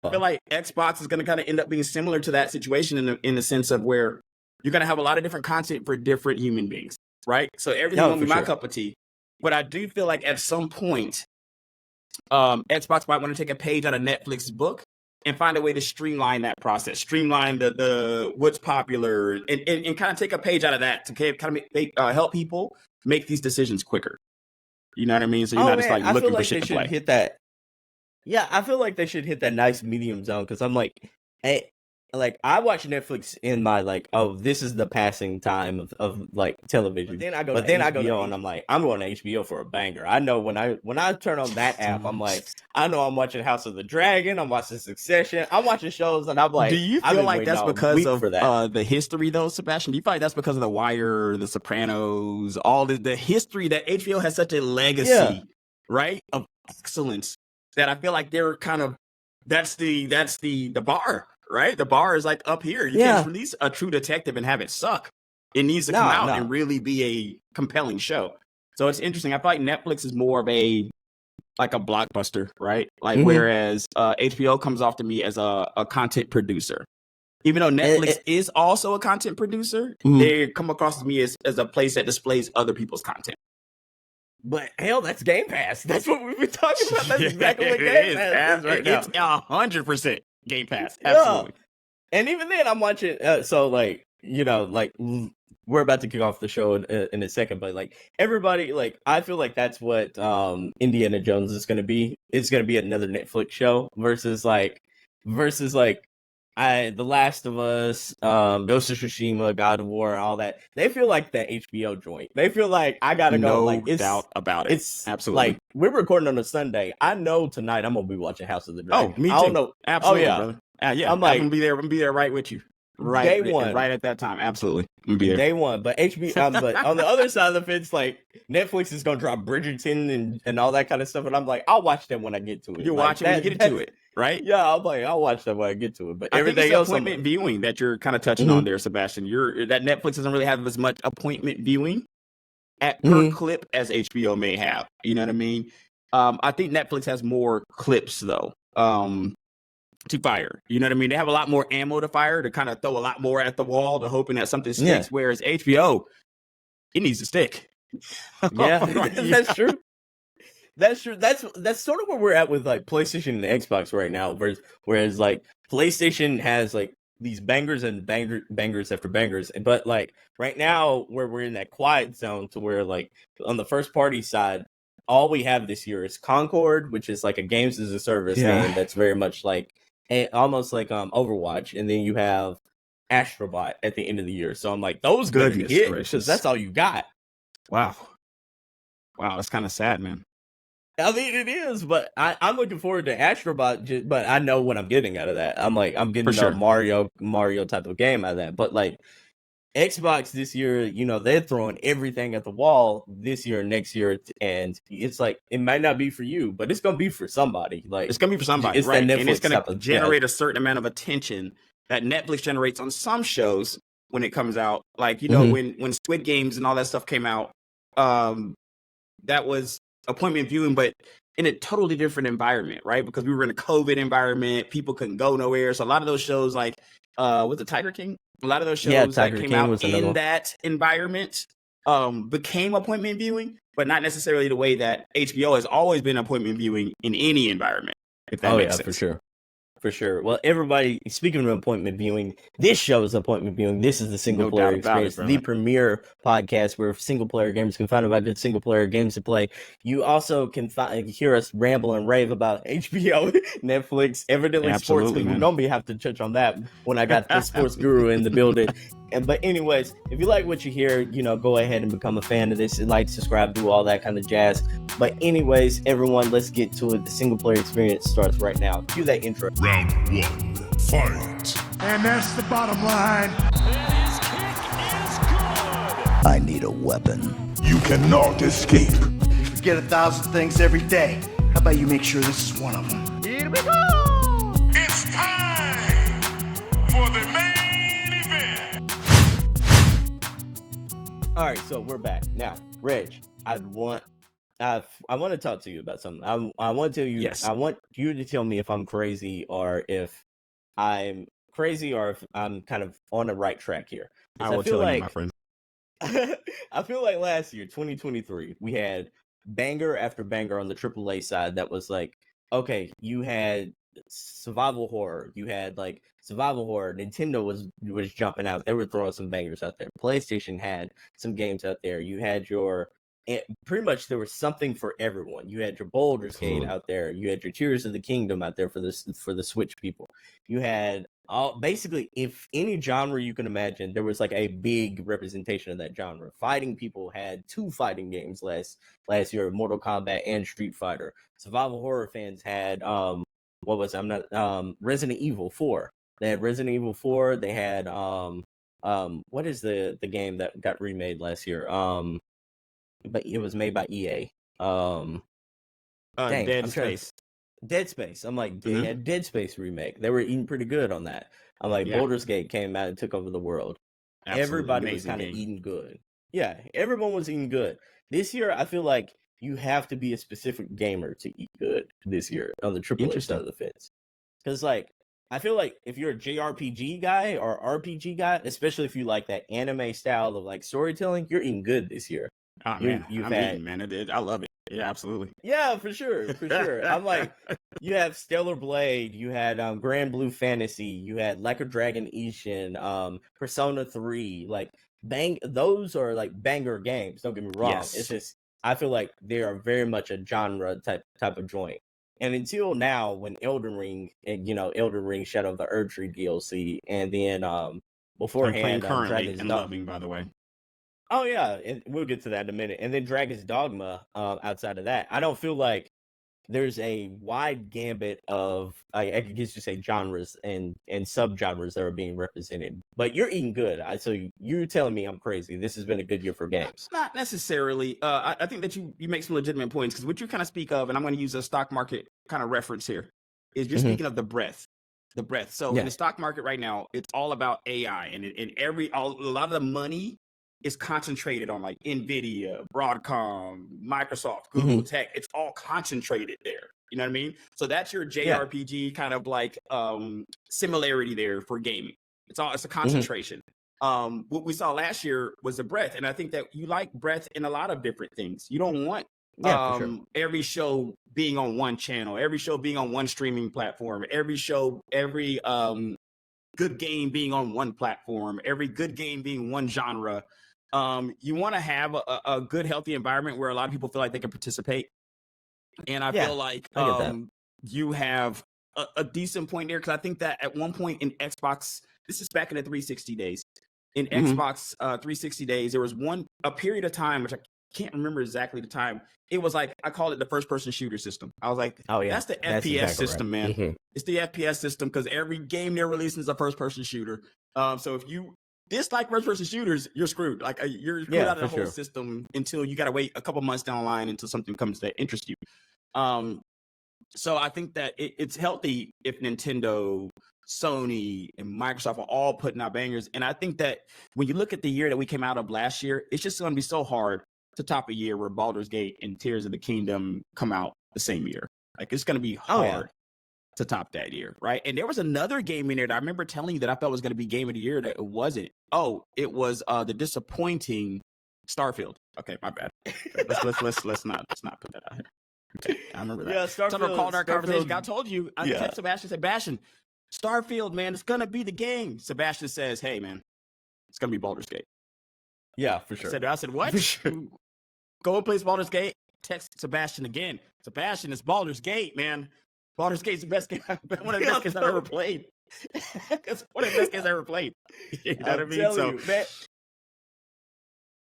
I feel like Xbox is going to kind of end up being similar to that situation in the sense of where you're going to have a lot of different content for different human beings, right? So everything won't be my cup of tea. But I do feel like at some point, Xbox might want to take a page out of Netflix's book and find a way to streamline that process, streamline the what's popular, and kind of take a page out of that to kind of help people make these decisions quicker. You know what I mean? So you're not just like looking for shit to play. Hit that. Yeah, I feel like they should hit that nice medium zone because I'm like, I watch Netflix in my this is the passing time of like television. But then I go to HBO and I'm like, I'm going to HBO for a banger. I know when I turn on that app, I'm like, I know I'm watching House of the Dragon, I'm watching Succession, I'm watching shows, and I'm like, do you feel like that's because of the history though, Sebastion? Do you feel like that's because of The Wire, The Sopranos, all the history that HBO has such a legacy, right, of excellence that I feel like they're kind of that's the bar. Right? The bar is like up here. You can't release a True Detective and have it suck. It needs to come out and really be a compelling show. So it's interesting. I feel like Netflix is more of a blockbuster, right? Like whereas HBO comes off to me as a content producer. Even though Netflix is also a content producer, they come across to me as a place that displays other people's content. But hell, that's Game Pass. That's what we've been talking about. That's exactly what Game Pass is right now. It's 100%. Game Pass, absolutely. And even then, I'm watching. We're about to kick off the show in a second, but everybody, I feel like that's what Indiana Jones is going to be. It's going to be another Netflix show versus The Last of Us, Ghost of Tsushima, God of War, all that. They feel like that HBO joint. They feel like I gotta go. No doubt about it. It's absolutely we're recording on a Sunday. I know tonight I'm gonna be watching House of the Dragon. Oh, me too. I don't know. Absolutely, brother. Yeah, I'm gonna be there. I'm gonna be there right with you. Right, day one, right at that time. Absolutely, I'm gonna be there. Day one. But HBO, but on the other side of the fence, Netflix is gonna drop Bridgerton and all that kind of stuff, and I'm like, I'll watch them when I get to it. You're watching when you get to it. Right? Yeah, I'll watch that when I get to it. But everything else, appointment viewing that you're kind of touching on there, Sebastion. That Netflix doesn't really have as much appointment viewing per clip as HBO may have. You know what I mean? I think Netflix has more clips though to fire. You know what I mean? They have a lot more ammo to fire to kind of throw a lot more at the wall to hoping that something sticks. Whereas HBO, it needs to stick. Yeah, that's true. That's true. That's sort of where we're at with PlayStation and Xbox right now. Whereas PlayStation has these bangers and bangers after bangers, but right now where we're in that quiet zone to where on the first party side, all we have this year is Concord, which is a games as a service game that's very much almost like Overwatch, and then you have Astrobot at the end of the year. So I'm like, those good hit because that's all you got. Wow, that's kind of sad, man. I mean, it is, but I'm looking forward to Astrobot, but I know what I'm getting out of that. I'm getting a Mario type of game out of that. But Xbox this year, they're throwing everything at the wall this year and next year, and it's it might not be for you, but it's gonna be for somebody. It's gonna be for somebody, right? And it's gonna generate a certain amount of attention that Netflix generates on some shows when it comes out. When Squid Games and all that stuff came out, that was appointment viewing, but in a totally different environment, right? Because we were in a COVID environment, people couldn't go nowhere. So a lot of those shows, was it Tiger King? A lot of those shows that came out in that environment became appointment viewing, but not necessarily the way that HBO has always been appointment viewing in any environment. If that makes sense. For sure. For sure. Well, everybody, speaking of appointment viewing, this show is appointment viewing. This is the Single Player Experience, the premier podcast where single player gamers can find about good single player games to play. You also can hear us ramble and rave about HBO, Netflix, evidently sports. Because we normally have to touch on that when I got the sports guru in the building. But anyways, if you like what you hear, go ahead and become a fan of this. Like, subscribe, do all that kind of jazz. But anyways, everyone, let's get to it. The Single Player Experience starts right now. Cue that intro. Round one, fight. And that's the bottom line. And his kick is good. I need a weapon. You cannot escape. You forget 1,000 things every day. How about you make sure this is one of them? Here we go. It's time for the main event. All right, so we're back. Now, Reg, I want I want to talk to you about something. I want to tell you. Yes. I want you to tell me if I'm crazy or if I'm crazy or if I'm kind of on the right track here. I will tell you, my friend. I feel like last year, 2023, we had banger after banger on the AAA side. That was like, okay, you had survival horror. You had like survival horror. Nintendo was jumping out. They were throwing some bangers out there. PlayStation had some games out there. You had pretty much there was something for everyone. You had your Baldur's Gate out there. You had your Tears of the Kingdom out there for the Switch people. You had basically, if any genre you can imagine, there was like a big representation of that genre. Fighting people had 2 fighting games last year, Mortal Kombat and Street Fighter. Survival horror fans had what was it? I'm not Resident Evil 4. They had Resident Evil 4. They had what is the game that got remade last year? But it was made by EA. Dead Space. Dead Space. I'm like, they had Dead Space remake. They were eating pretty good on that. I'm like, Baldur's Gate came out and took over the world. Absolutely. Everybody was kind of eating good. Yeah, everyone was eating good. This year, I feel like you have to be a specific gamer to eat good this year on the AAA side of the fence. Because, like, I feel like if you're a JRPG guy or RPG guy, especially if you like that anime style of, like, storytelling, you're eating good this year. Oh, man. I love it. Yeah, absolutely. Yeah, for sure. I'm like, you have Stellar Blade, you had Grand Blue Fantasy, you had Like a Dragon Ishin, Persona 3, like those are like banger games, don't get me wrong. Yes. It's just I feel like they are very much a genre type of joint. And until now, when Elden Ring and Elden Ring Shadow of the Erdtree DLC, and then beforehand currently and loving, by the way. Oh yeah, and we'll get to that in a minute. And then Dragon's Dogma. Outside of that, I don't feel like there's a wide gambit of I guess you say genres and subgenres that are being represented. But you're eating good. So you're telling me I'm crazy. This has been a good year for games. Not necessarily. I think that you make some legitimate points because what you kind of speak of, and I'm going to use a stock market kind of reference here, is you're speaking of the breadth. The breadth. So in the stock market right now, it's all about AI, and a lot of the money is concentrated on like NVIDIA, Broadcom, Microsoft, Google Tech. It's all concentrated there. You know what I mean? So that's your JRPG kind of like similarity there for gaming. It's a concentration. What we saw last year was the breadth. And I think that you like breadth in a lot of different things. You don't want every show being on one channel, every show being on one streaming platform, every good game being on one platform, every good game being one genre. You want to have a good, healthy environment where a lot of people feel like they can participate. And I feel like you have a decent point there because I think that at one point in Xbox, this is back in the 360 days, in Xbox 360 days, there was a period of time, which I can't remember exactly the time. It was like, I call it the first-person shooter system. I was like, that's the FPS system, man. It's the FPS system because every game they're releasing is a first-person shooter. So if you dislike first-person shooters, you're screwed. Like you're screwed out of the whole system until you got to wait a couple months down the line until something comes that interests you. So I think that it's healthy if Nintendo, Sony, and Microsoft are all putting out bangers. And I think that when you look at the year that we came out of last year, it's just going to be so hard to top a year where Baldur's Gate and Tears of the Kingdom come out the same year. Like it's going to be hard to top that year, right? And there was another game in there that I remember telling you that I thought was going to be game of the year that it wasn't. Oh, it was the disappointing Starfield. Okay, my bad. let's not put that out here. Okay, I remember that. Yeah, Starfield. Someone called our conversation. I told you. I texted Sebastion. Starfield, man, it's gonna be the game. Sebastion says, "Hey, man, it's gonna be Baldur's Gate." Yeah, for sure. I said, what? Go and play Baldur's Gate. Text Sebastion again. Sebastion, it's Baldur's Gate, man. Baldur's Gate's the best game. One of the best games I've ever played. It's one of the best games I've ever played. You know what I mean? So, man,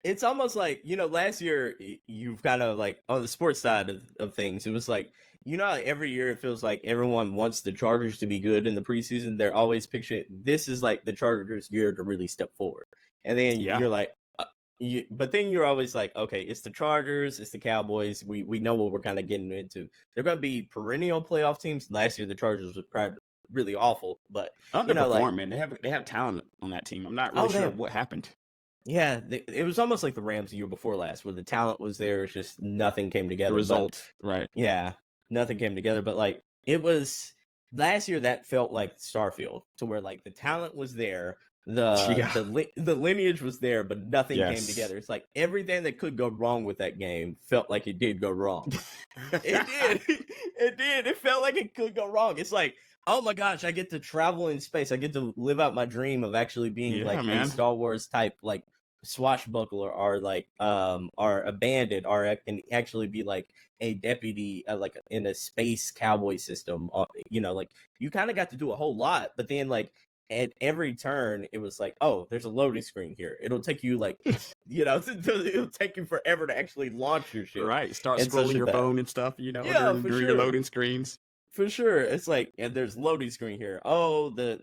it's almost like, last year you've kind of like on the sports side of things, it was like, how every year it feels like everyone wants the Chargers to be good in the preseason. They're always picturing this is like the Chargers' year to really step forward. And then you're like, but then you're always like, okay, it's the Chargers, it's the Cowboys. We know what we're kind of getting into. They're going to be perennial playoff teams. Last year, the Chargers were probably really awful, but underperform, man. They have talent on that team. I'm not really sure what happened. Yeah, it was almost like the Rams the year before last, where the talent was there, it's just nothing came together. The result, right? Yeah, nothing came together. But like it was last year, that felt like Starfield, to where like the talent was there, the lineage was there, but nothing came together. It's like everything that could go wrong with that game felt like it did go wrong. It did. It did. It felt like it could go wrong. It's like, oh my gosh, I get to travel in space. I get to live out my dream of actually being a Star Wars type like swashbuckler, or like or a bandit, or can actually be like a deputy like in a space cowboy system. You know, like you kind of got to do a whole lot, but then like at every turn it was like, oh, there's a loading screen here. It'll take you like you know, it'll take you forever to actually launch your ship. Right. Start scrolling your phone and stuff, you know, during your loading screens. For sure. It's like, and there's loading screen here. Oh, the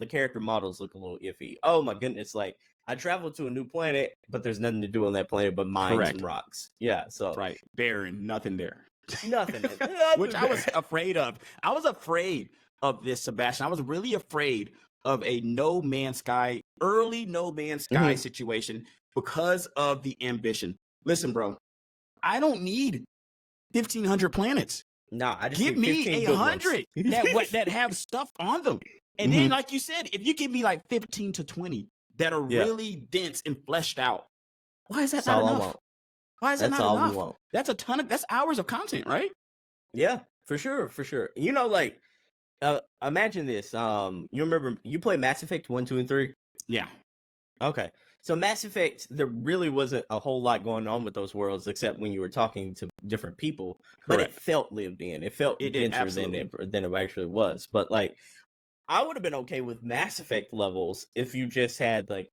character models look a little iffy. Oh my goodness, like I traveled to a new planet, but there's nothing to do on that planet but mines and rocks. Yeah, so right. Barren, nothing there. Nothing. Which I was afraid of. I was afraid of this, Sebastion. I was really afraid of a early No Man's Sky situation because of the ambition. Listen, bro, I don't need 1,500 planets. No, I just give me 100 that have stuff on them. And then, like you said, if you give me like 15 to 20 that are really dense and fleshed out, why is that not enough? Why is that not enough? That's a ton of, that's hours of content, right? Yeah, for sure, for sure. You know, like, imagine this. You remember, you play Mass Effect 1, 2, and 3? Yeah. Okay. So Mass Effect, there really wasn't a whole lot going on with those worlds except when you were talking to different people. But it felt lived in. It felt denser than it actually was. But like, I would have been okay with Mass Effect levels if you just had like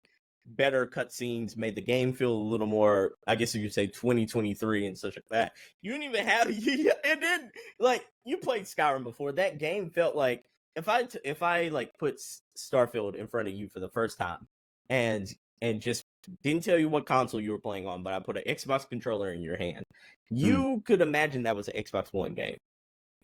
better cutscenes, made the game feel a little more, I guess you could say 2023 and such like that. You didn't even have and then like you played Skyrim before. That game felt like if I like put Starfield in front of you for the first time and just didn't tell you what console you were playing on, but I put an Xbox controller in your hand, you could imagine that was an Xbox One game.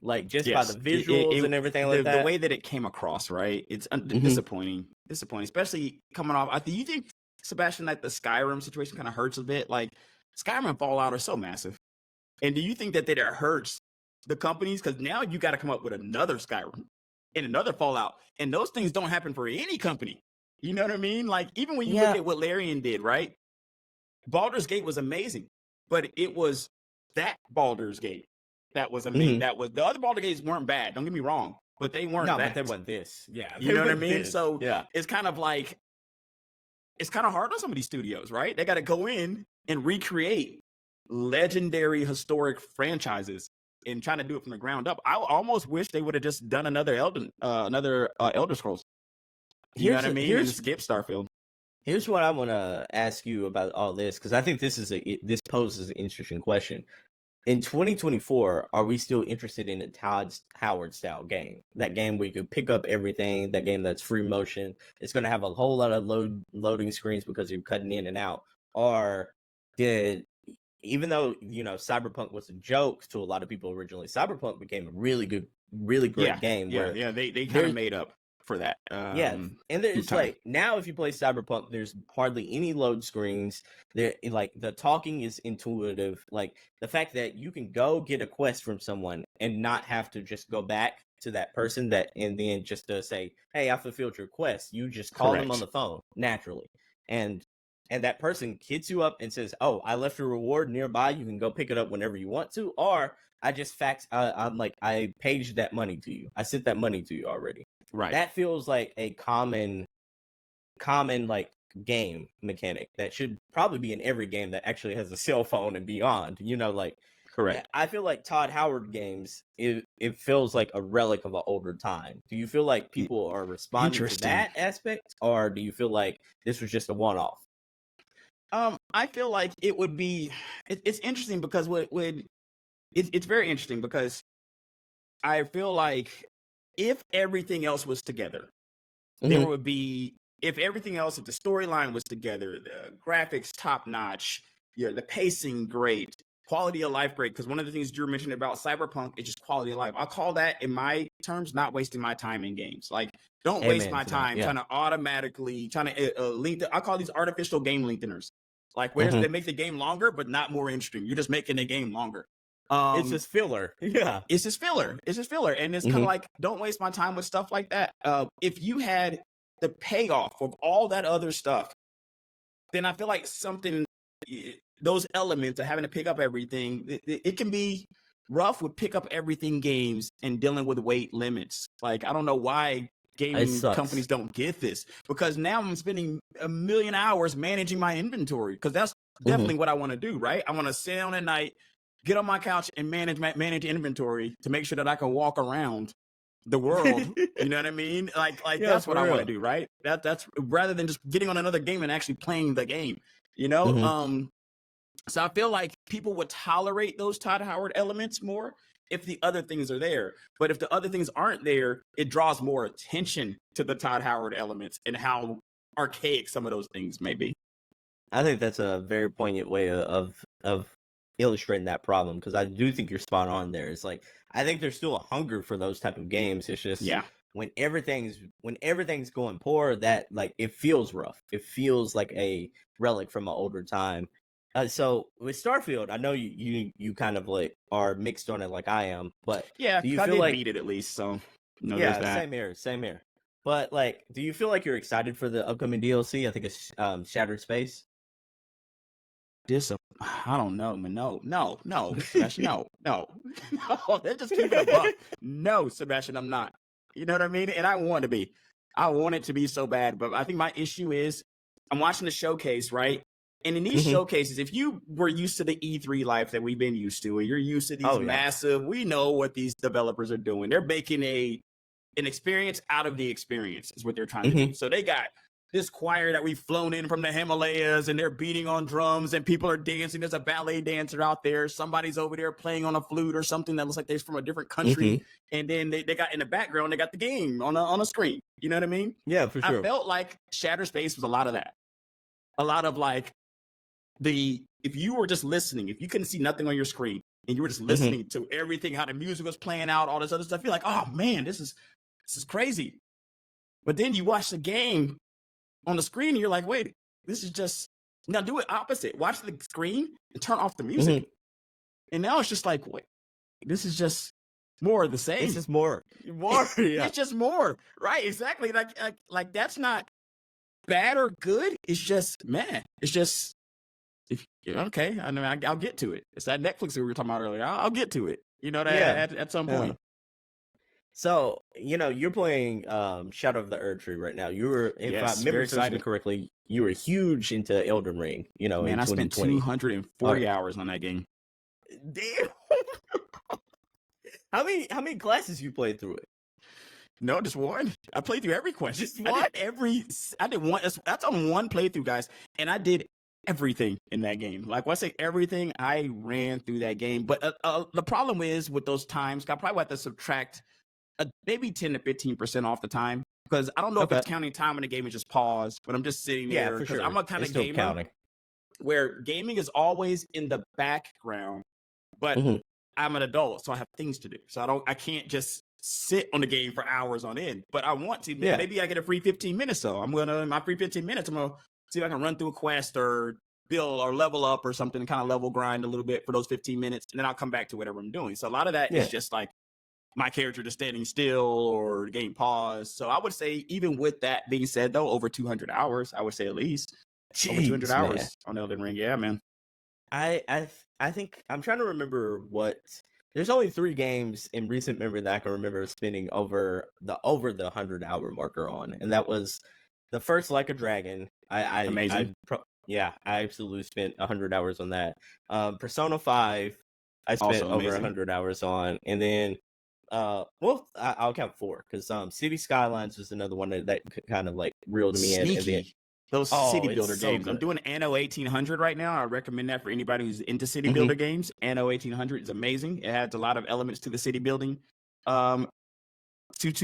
Like, just by the visuals and everything like that. The way that it came across, right? It's disappointing. Disappointing, especially coming off. Do you think, Sebastion, like the Skyrim situation kind of hurts a bit? Like, Skyrim and Fallout are so massive. And do you think that it hurts the companies? Because now you got to come up with another Skyrim and another Fallout. And those things don't happen for any company. You know what I mean? Like, even when you look at what Larian did, right? Baldur's Gate was amazing, but it was that Baldur's Gate that was amazing. That was, the other Baldur's Gates weren't bad. Don't get me wrong, but they weren't bad. But they weren't this. Yeah. You know what I mean? So it's kind of like, it's kind of hard on some of these studios, right? They got to go in and recreate legendary historic franchises and trying to do it from the ground up. I almost wish they would have just done another Elder Scrolls. You know what I mean? And skip Starfield. Here's what I want to ask you about all this, because I think this poses an interesting question. In 2024, are we still interested in a Todd Howard style game? That game where you can pick up everything, that game that's free motion. It's going to have a whole lot of loading screens because you're cutting in and out. Or even though, you know, Cyberpunk was a joke to a lot of people originally, Cyberpunk became a really great game. They kind of made up for that. And it's like, now if you play Cyberpunk, there's hardly any load screens. There, like, the talking is intuitive. Like, the fact that you can go get a quest from someone and not have to just go back to that person and then just to say, hey, I fulfilled your quest. You just call them on the phone naturally, and that person hits you up and says, oh, I left your reward nearby. You can go pick it up whenever you want to, or I just I paged that money to you. I sent that money to you already. Right. That feels like a common like game mechanic that should probably be in every game that actually has a cell phone and beyond. You know, like, correct. I feel like Todd Howard games, it feels like a relic of an older time. Do you feel like people are responding to that aspect, or do you feel like this was just a one-off? I feel like it would be. It's interesting because it's very interesting because I feel like, if everything else was together, there would be, if the storyline was together, the graphics top notch, the pacing great, quality of life great, because one of the things Drew mentioned about Cyberpunk is just quality of life. I call that, in my terms, not wasting my time in games. Like, don't waste my time trying to automatically lengthen. I call these artificial game lengtheners. Like, where they make the game longer, but not more interesting. You're just making the game longer. It's just filler. Yeah. It's just filler. And it's kind of like, don't waste my time with stuff like that. If you had the payoff of all that other stuff, then I feel like those elements of having to pick up everything, it can be rough with pick up everything games and dealing with weight limits. Like, I don't know why gaming companies don't get this, because now I'm spending 1 million hours managing my inventory, because that's definitely what I want to do, right? I want to sit down at night, get on my couch and manage inventory to make sure that I can walk around the world. You know what I mean? Like that's what I want to do, right? That's rather than just getting on another game and actually playing the game, you know? So I feel like people would tolerate those Todd Howard elements more if the other things are there. But if the other things aren't there, it draws more attention to the Todd Howard elements and how archaic some of those things may be. I think that's a very poignant way of illustrating that problem, because I do think you're spot on there. It's like, I think there's still a hunger for those type of games. It's just when everything's going poor, that like it feels rough. It feels like a relic from an older time. So with Starfield, I know you kind of like are mixed on it like I am, but do you feel like beat it at least? So same here. But like, do you feel like you're excited for the upcoming DLC? I think it's Shattered Space. I don't know, man. No, Sebastian, no. They're just keeping it a buck. No, Sebastian, I'm not. You know what I mean? And I want to be. I want it to be so bad, but I think my issue is I'm watching the showcase, right? And in these showcases, if you were used to the E3 life that we've been used to, and you're used to these massive, we know what these developers are doing. They're making an experience out of the experience is what they're trying to do. So they got this choir that we've flown in from the Himalayas, and they're beating on drums and people are dancing. There's a ballet dancer out there. Somebody's over there playing on a flute or something that looks like they're from a different country. And then they got in the background, they got the game on a screen. You know what I mean? Yeah, for sure. I felt like Shattered Space was a lot of that. A lot of like if you were just listening, if you couldn't see nothing on your screen and you were just listening to everything, how the music was playing out, all this other stuff, you're like, oh man, this is crazy. But then you watch the game on the screen and you're like, wait, this is just, now do it opposite. Watch the screen and turn off the music. And now it's just like, wait, this is just more of the same. It's just more. It's just more. Right, exactly. Like that's not bad or good. It's just, man, it's just, okay, I know I'll get to it. It's that Netflix that we were talking about earlier. I'll get to it. You know, that at some point. So, you know, you're playing Shadow of the Erdtree right now. You were, if I remember correctly, you were huge into Elden Ring, you know, man, in I spent 240 hours on that game. Damn. How many classes you played through it? No, just one. I played through every quest. Just one? I did one. That's on one playthrough, guys. And I did everything in that game. Like when I say everything, I ran through that game. But the problem is with those times, I probably have to subtract maybe 10 to 15% off the time, because I don't know if it's counting time when the game is just paused, but I'm just sitting there. For sure. I'm a kind of gamer where gaming is always in the background, but I'm an adult, so I have things to do. So I can't just sit on the game for hours on end, but I want to. Maybe I get a free 15 minutes. So my free 15 minutes, I'm going to see if I can run through a quest or build or level up or something, kind of level grind a little bit for those 15 minutes. And then I'll come back to whatever I'm doing. So a lot of that is just like my character just standing still or the game pause. So I would say, even with that being said, though, over 200 hours, I would say at least over 200 hours on Elden Ring. Yeah, man. I think I'm trying to remember there's only 3 games in recent memory that I can remember spending over the 100-hour marker on, and that was the first Like a Dragon. Amazing. I absolutely spent 100 hours on that. Persona 5, I spent over 100 hours on, and then I'll count 4 because City Skylines was another one that kind of like reeled me in. And then, those city builder games. I'm doing Anno 1800 right now. I recommend that for anybody who's into city builder games. Anno 1800 is amazing. It adds a lot of elements to the city building, to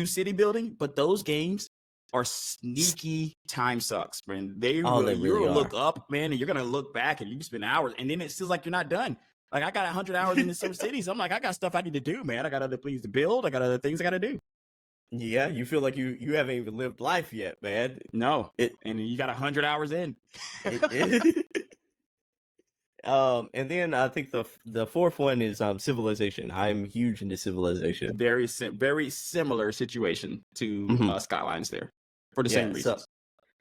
city building. But those games are sneaky time sucks, man. You'll look up, man, and you're gonna look back and you spend hours, and then it feels like you're not done. Like, I got 100 hours in the Sim Cities. I'm like, I got stuff I need to do, man. I got other things to build. I got other things I got to do. Yeah, you feel like you haven't even lived life yet, man. No, and you got 100 hours in. And then I think the fourth one is Civilization. I'm huge into Civilization. Very similar situation to Skylines there for the same reasons.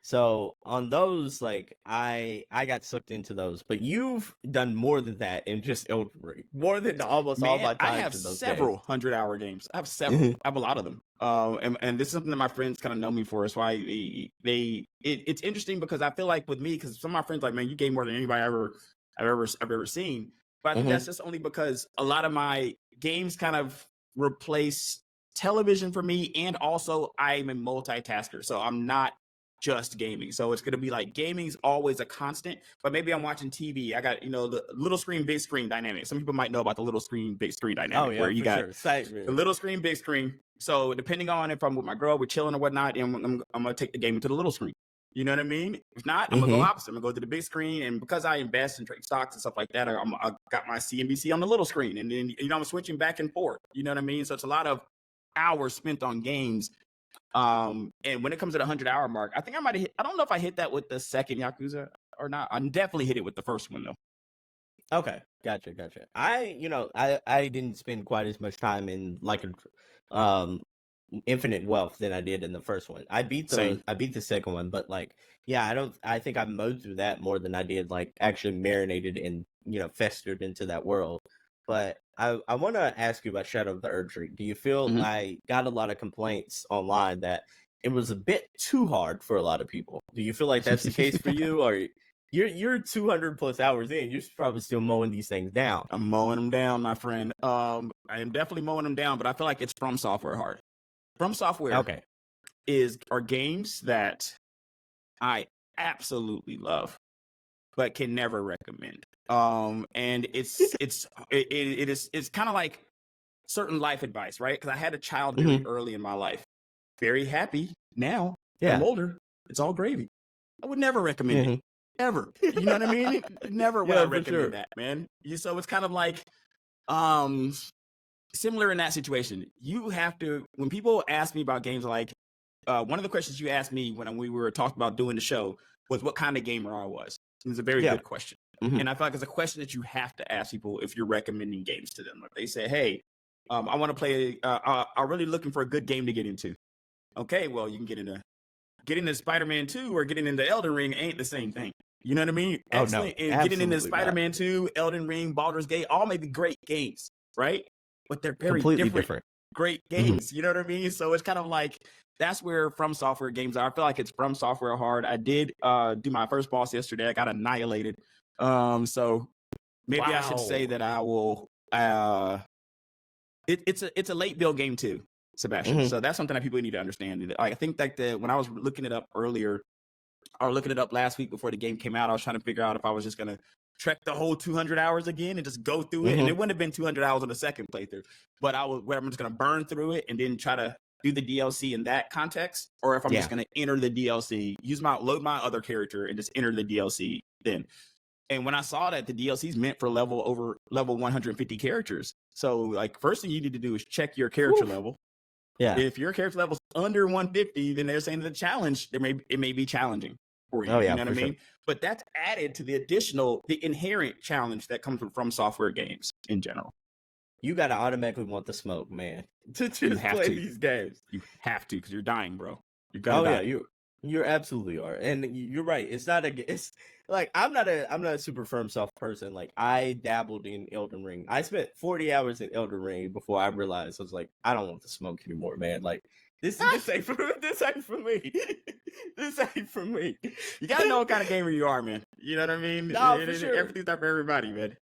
So on those, like I got sucked into those, but you've done more than that in just Elden Ring, more than almost all my time. I have several 100-hour games. I have several. I have a lot of them. And this is something that my friends kind of know me for. It's why it's interesting because I feel like with me, because some of my friends like, man, you game more than anybody I've ever seen. But I think that's just only because a lot of my games kind of replace television for me, and also I'm a multitasker, so I'm not just gaming. So it's going to be like gaming's always a constant, but maybe I'm watching TV. I got, the little screen, big screen dynamic. Some people might know about the little screen, big screen dynamic, where you got the little screen, big screen. So depending on if I'm with my girl, we're chilling or whatnot, and I'm going to take the game into the little screen. You know what I mean? If not, I'm going to go opposite. I'm going to go to the big screen. And because I invest and trade stocks and stuff like that, I got my CNBC on the little screen. And then, I'm switching back and forth. You know what I mean? So it's a lot of hours spent on games. And when it comes to the 100-hour mark, I think I might have I don't know if I hit that with the second Yakuza or not. I definitely hit it with the first one though. Okay, gotcha. I didn't spend quite as much time in like Infinite Wealth than I did in the first one. I beat the second one, but like, yeah, I think I mowed through that more than I did like actually marinated and festered into that world. But I want to ask you about Shadow of the Erdtree. Do you feel I got a lot of complaints online that it was a bit too hard for a lot of people? Do you feel like that's the case for you, or you're 200 plus hours in? You're probably still mowing these things down. I'm mowing them down, my friend. I am definitely mowing them down, but I feel like it's From Software hard. From Software, are games that I absolutely love, but can never recommend. And it's kind of like certain life advice, right? Because I had a child very early in my life. Very happy now. I'm older. It's all gravy. I would never recommend it. Ever. You know what I mean? Never would I recommend that, man. So it's kind of like similar in that situation. You have to, when people ask me about games, like one of the questions you asked me when we were talking about doing the show was what kind of gamer I was. It was a very good question. And I feel like it's a question that you have to ask people if you're recommending games to them. If they say, hey, I want to play, I'm really looking for a good game to get into. Okay, well, you can get into Spider-Man 2 or getting into Elden Ring ain't the same thing. You know what I mean? Excellent. And getting into Spider-Man 2, Elden Ring, Baldur's Gate, all may be great games, right? But they're very different. Great games. You know what I mean? So it's kind of like, that's where From Software games are. I feel like it's From Software hard. I did do my first boss yesterday. I got annihilated. So maybe I should say that I will. It's a late build game too, Sebastion. So that's something that people need to understand. I think that when I was looking it up earlier, or looking it up last week before the game came out, I was trying to figure out if I was just gonna trek the whole 200 hours again and just go through it. And it wouldn't have been 200 hours on the second playthrough, but I'm just gonna burn through it and then try to do the DLC in that context, or if I'm just going to enter the DLC, load my other character and just enter the DLC then. And when I saw that the DLC is meant for level 150 characters, so like first thing you need to do is check your character level. Yeah. If your character level's under 150, then they're saying the challenge it may be challenging for you. You know what I mean? Sure. But that's added to the inherent challenge that comes from Software games in general. You gotta automatically want the smoke, man, to play these games. You have to, because you're dying, bro. You gotta die. You absolutely are, and you're right. It's like I'm not a super From Soft person. Like I dabbled in Elden Ring. I spent 40 hours in Elden Ring before I realized I was like, I don't want the smoke anymore, man. Like this ain't for me. This ain't for me. You gotta know what kind of gamer you are, man. You know what I mean? No, for sure. Everything's not for everybody, man.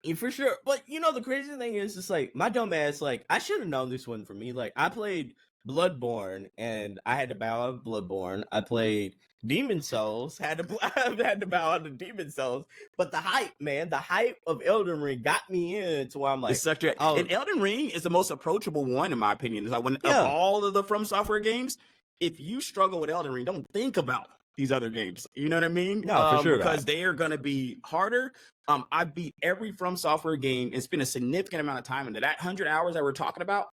Yeah, for sure. But the crazy thing is, it's like my dumb ass, like I should have known this one for me. Like I played Bloodborne and I had to bow out of Bloodborne. I played Demon Souls, had to bow out of Demon Souls. But the hype of Elden Ring got me in to where I'm like, and Elden Ring is the most approachable one in my opinion. It's like of all of the From Software games, if you struggle with Elden Ring, don't think about these other games. You know what I mean? No, for sure. Because they are going to be harder. I beat every From Software game and spent a significant amount of time into that 100 hours that we're talking about.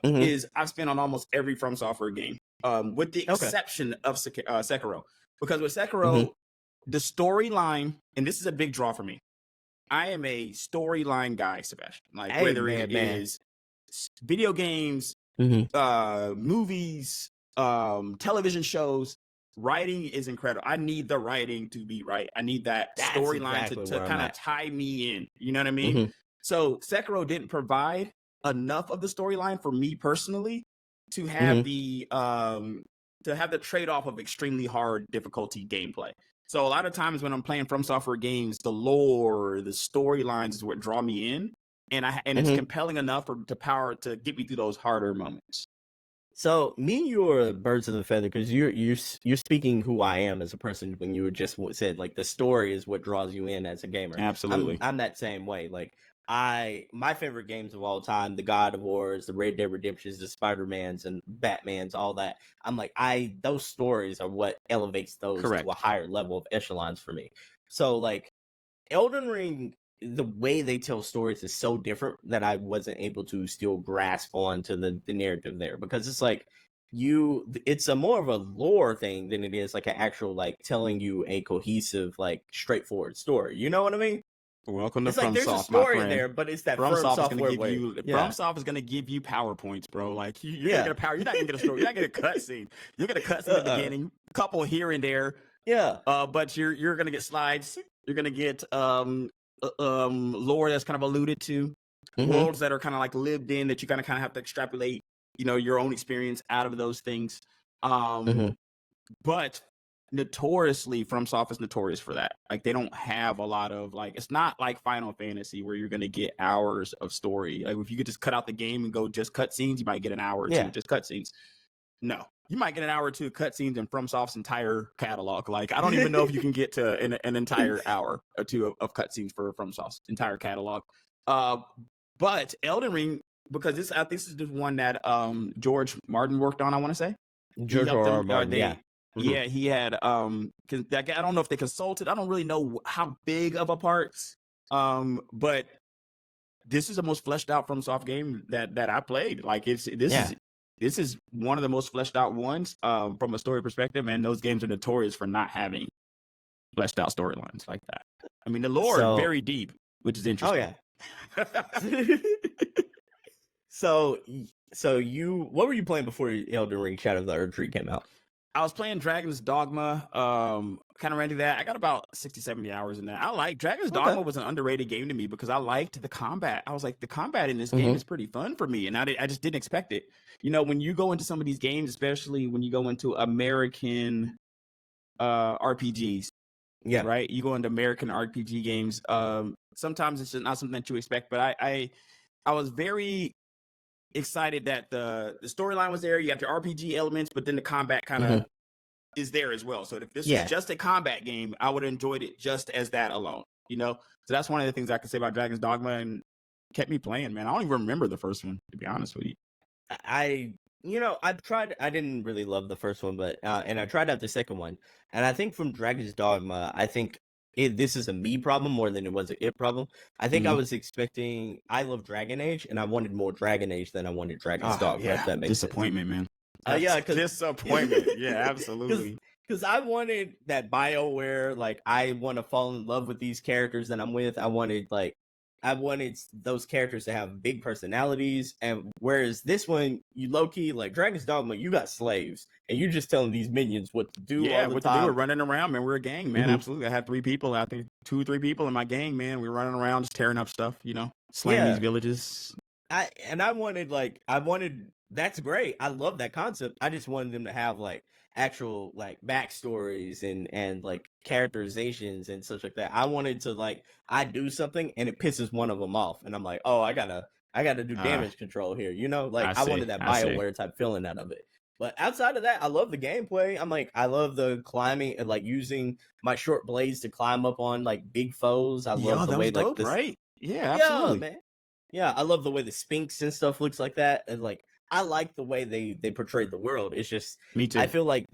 Is I've spent on almost every From Software game, with the exception of Sekiro. Because with Sekiro, the storyline, and this is a big draw for me. I am a storyline guy, Sebastion. Like whether it is video games, movies, television shows, writing is incredible. I need the writing to be right. I need that storyline to kind of tie me in. You know what I mean? So Sekiro didn't provide enough of the storyline for me personally to have the trade-off of extremely hard difficulty gameplay. So a lot of times when I'm playing From Software games, the lore, the storylines is what draw me in, and it's compelling enough to get me through those harder moments. So me and you are birds of a feather because you're speaking who I am as a person when you just said like the story is what draws you in as a gamer. Absolutely, I'm that same way. Like my favorite games of all time, the God of Wars, the Red Dead Redemptions, the Spider-Mans and Batmans, all that. I'm like, those stories are what elevates those to a higher level of echelons for me. So like Elden Ring, the way they tell stories is so different that I wasn't able to still grasp onto the narrative there, because it's like it's a more of a lore thing than it is like an actual like telling you a cohesive, like straightforward story. You know what I mean? Welcome to It's like there's a story there, but it's that From Software way. FromSoft is going to give you PowerPoints, bro. Like you're gonna get you're not gonna get a story. You're not gonna get a cutscene. You're gonna cutscene at the beginning, a couple here and there. Yeah. But you're gonna get slides. You're gonna get lore that's kind of alluded to, worlds that are kind of like lived in that you kind of have to extrapolate, your own experience out of those things. But notoriously, FromSoft is notorious for that. Like they don't have a lot of it's not like Final Fantasy where you're gonna get hours of story. Like if you could just cut out the game and go just cutscenes, you might get an hour or two just cutscenes. No, you might get an hour or two of cutscenes in FromSoft's entire catalog. Like I don't even know if you can get to an entire hour or two of cutscenes for FromSoft's entire catalog. But Elden Ring, because this is the one that George Martin worked on. I want to say George Martin. Yeah, he had I don't know if they consulted. I don't really know how big of a part. But this is the most fleshed out FromSoft game that I played. Like this is one of the most fleshed out ones from a story perspective, and those games are notorious for not having fleshed out storylines like that. I mean, the lore is very deep, which is interesting. Oh yeah. So what were you playing before Elden Ring Shadow of the Erdtree came out? I was playing Dragon's Dogma, kind of ran through that. I got about 60, 70 hours in that. I like Dragon's Dogma was an underrated game to me because I liked the combat. I was like, the combat in this game is pretty fun for me. And I just didn't expect it. When you go into some of these games, especially when you go into American RPGs, right? You go into American RPG games. Sometimes it's just not something that you expect, but I was very excited that the storyline was there. You got your RPG elements, but then the combat kind of is there as well. So if this was just a combat game, I would have enjoyed it just as that alone. So that's one of the things I can say about Dragon's Dogma, and kept me playing, man. I don't even remember the first one, to be honest with you. I didn't really love the first one, but and I tried out the second one, and I think from Dragon's Dogma, I think this is a me problem more than it was an it problem. I think I was expecting. I love Dragon Age, and I wanted more Dragon Age than I wanted Dragon's Dogma. If that makes disappointment, sense. Man. Disappointment. Yeah, absolutely. Because I wanted that BioWare. Like, I want to fall in love with these characters that I'm with. I wanted those characters to have big personalities, and whereas this one, you low key like Dragon's Dogma, you got slaves, and you're just telling these minions what to do. Yeah, what to do. We're running around, man. We're a gang, man. Absolutely. I had 3 people. I think 2 or 3 people in my gang, man. We were running around just tearing up stuff, slaying these villages. I wanted. That's great. I love that concept. I just wanted them to have like actual like backstories and like characterizations and such like that. I wanted to I do something and it pisses one of them off, and I'm like, oh, I gotta do damage control here. I wanted that BioWare type feeling out of it. But outside of that, I love the gameplay. I'm like, I love the climbing and using my short blades to climb up on big foes. I love the way dope, this, right? Yeah, absolutely, man. Yeah, I love the way the Sphinx and stuff looks like that, and I like the way they portrayed the world. It's just me too. I feel like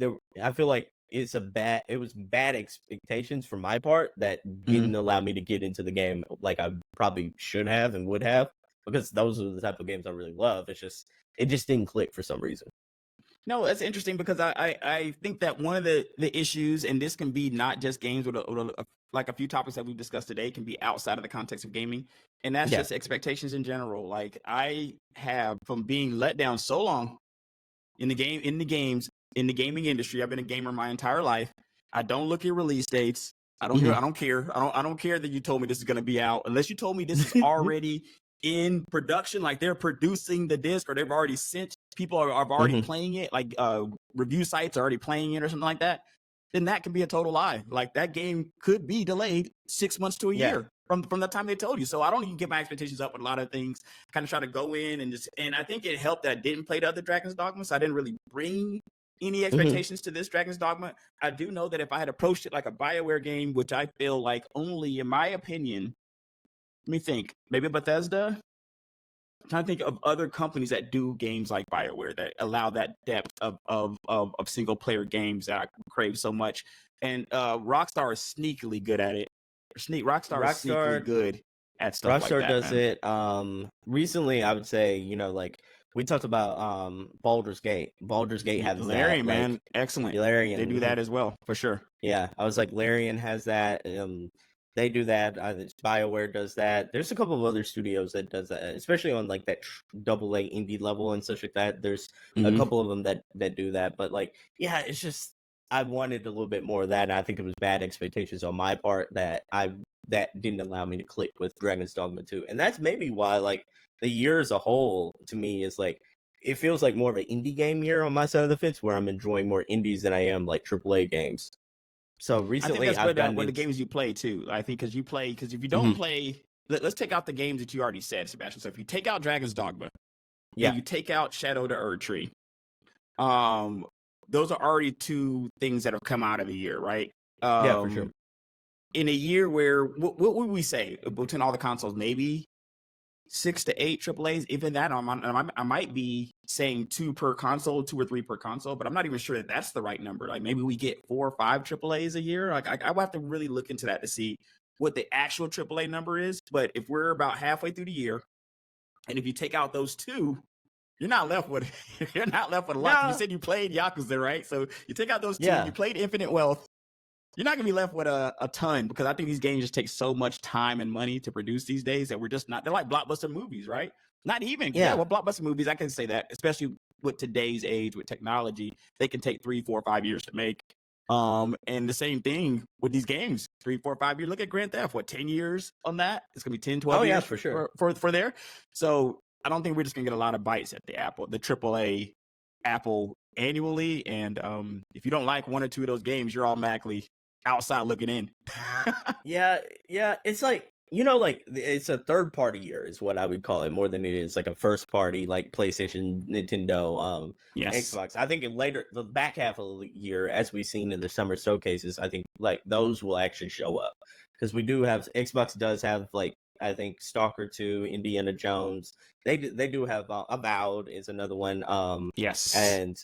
it was bad expectations from my part that didn't allow me to get into the game like I probably should have and would have, because those are the type of games I really love. It just didn't click for some reason. No, that's interesting because I think that one of the issues, and this can be not just games with like a few topics that we've discussed today, can be outside of the context of gaming, and that's just expectations in general. Like I have, from being let down so long in the gaming industry. I've been a gamer my entire life. I don't look at release dates. I don't care. I don't care that you told me this is going to be out, unless you told me this is already in production, like they're producing the disc, or they've already sent people are already playing it, like review sites are already playing it or something like that. Then that can be a total lie. Like that game could be delayed 6 months to a year from the time they told you. So I don't even get my expectations up with a lot of things. Kind of try to go in and I think it helped that I didn't play the other Dragon's Dogma, so I didn't really bring any expectations to this Dragon's Dogma. I do know that if I had approached it like a BioWare game, which I feel like only, in my opinion, let me think, maybe Bethesda. I'm trying to think of other companies that do games like BioWare that allow that depth of single player games that I crave so much. And Rockstar is sneakily good at it. Rockstar is sneakily good at stuff Rockstar like that. Rockstar does it. Recently, I would say, like we talked about Baldur's Gate. Baldur's Gate has Larian, that, man, like, excellent. Larian, they do that as well, for sure. Yeah, I was like, Larian has that. They do that. BioWare does that. There's a couple of other studios that does that, especially on like that AA indie level and such like that. There's a couple of them that do that. But like, yeah, it's just I wanted a little bit more of that, and I think it was bad expectations on my part that didn't allow me to click with Dragon's Dogma 2. And that's maybe why like the year as a whole to me is like, it feels like more of an indie game year on my side of the fence, where I'm enjoying more indies than I am like AAA games. So recently, I think that's what the games you play too. I think because if you don't play, let's take out the games that you already said, Sebastion. So if you take out Dragon's Dogma, and you take out Shadow the Erd Tree, those are already two things that have come out of the year, right? Yeah, for sure. In a year where what would we say between all the consoles, maybe 6 to 8 AAAs, even that I might be saying 2 per console, 2 or 3 per console, but I'm not even sure that that's the right number. Like maybe we get 4 or 5 AAAs a year. Like I will have to really look into that to see what the actual AAA number is. But if we're about halfway through the year, and if you take out those 2, you're not left with a lot. You said you played Yakuza, right? So you take out those 2, you played Infinite Wealth. You're not gonna be left with a ton, because I think these games just take so much time and money to produce these days that we're just not. They're like blockbuster movies, right? Not even. Well, blockbuster movies, I can say that, especially with today's age with technology, they can take 3, 4, 5 years to make. And the same thing with these games, 3, 4, 5 years. Look at Grand Theft, 10 years on that? It's gonna be 10, 12 years for sure for there. So I don't think we're just gonna get a lot of bites at the AAA Apple annually. And if you don't like 1 or 2 of those games, you're automatically outside looking in. yeah, it's like, like it's a third party year is what I would call it, more than it is like a first party like PlayStation, Nintendo, Xbox. I think the back half of the year, as we've seen in the summer showcases, I think like those will actually show up, because we do have Xbox does have like, I think Stalker 2, Indiana Jones. They do have Avowed is another one. Yes. And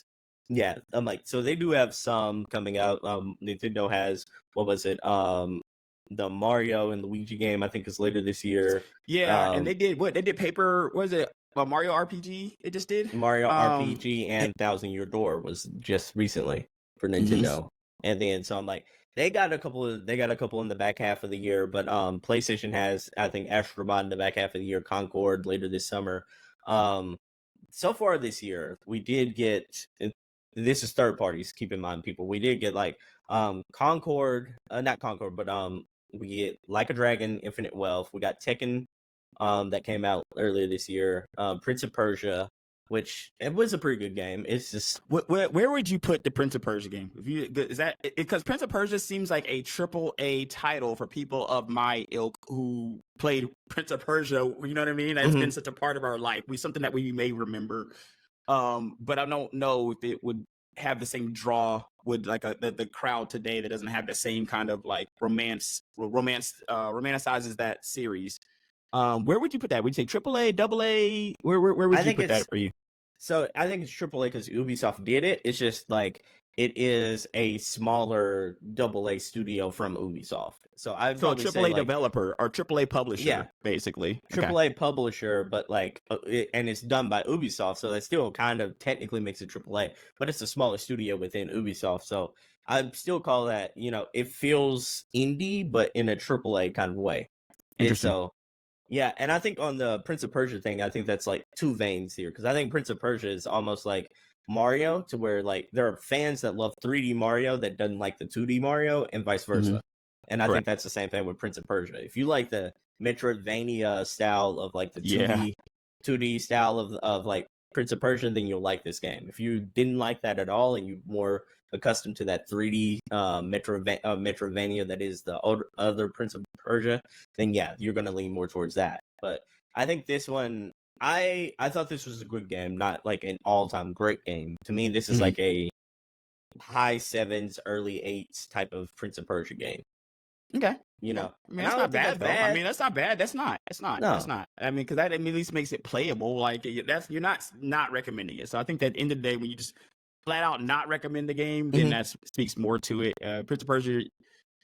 yeah, I'm like, so they do have some coming out. Nintendo has, what was it? The Mario and Luigi game, I think, is later this year. Yeah, and they did Paper, what was it? Mario RPG, it just did? Mario RPG and Thousand Year Door was just recently for Nintendo. And then, so I'm like, they got a couple in the back half of the year, but PlayStation has, I think, Astrobot in the back half of the year, Concord later this summer. So far this year, we did get, this is third parties, keep in mind, people. We did get like Concord, not Concord, but we get Like a Dragon, Infinite Wealth. We got Tekken that came out earlier this year. Prince of Persia, which it was a pretty good game. It's just where would you put the Prince of Persia game? Is that because Prince of Persia seems like a AAA title for people of my ilk who played Prince of Persia. You know what I mean? That's been such a part of our life. Something that we may remember. But I don't know if it would have the same draw with like the crowd today that doesn't have the same kind of like romanticizes that series. Where would you put that? Would you say AAA, AA? Where would you put that for you? So I think it's AAA because Ubisoft did it. It's just like it is a smaller AA studio from Ubisoft. So I'd So a probably say, AAA like, developer or AAA publisher, Yeah. basically. AAA publisher, but like, and it's done by Ubisoft, so that still kind of technically makes it AAA, but it's a smaller studio within Ubisoft. So I'd still call that, it feels indie, but in a AAA kind of way. And Interesting. so, yeah, and I think on the Prince of Persia thing, I think that's like two veins here, because I think Prince of Persia is almost like Mario, to where like there are fans that love 3D Mario that doesn't like the 2D Mario, and vice versa. And I think that's the same thing with Prince of Persia. If you like the Metroidvania style of like the 2D style of like Prince of Persia, then you'll like this game. If you didn't like that at all and you're more accustomed to that 3D Metroidvania that is the other Prince of Persia, then yeah, you're gonna lean more towards that. But I think this one, I thought this was a good game, not like an all-time great game. To me, this is like a high 7s, early 8s type of Prince of Persia game. Okay. I mean, that's not bad, though. I mean, that's not bad. That's not. No. That's not. I mean, because that at least makes it playable. Like, you're not recommending it. So I think that at the end of the day, when you just flat out not recommend the game, then that speaks more to it. Prince of Persia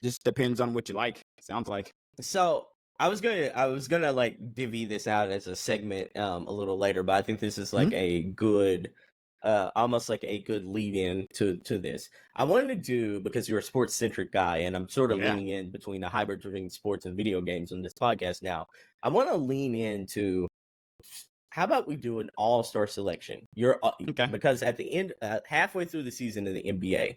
just depends on what you like. Sounds like. So I was gonna like divvy this out as a segment a little later, but I think this is like a good. Almost like a good lead in to this. I wanted to do, because you're a sports centric guy, and I'm sort of leaning in between a hybrid between sports and video games on this podcast now. I want to lean into, how about we do an all-star selection? Because at the end, halfway through the season in the NBA,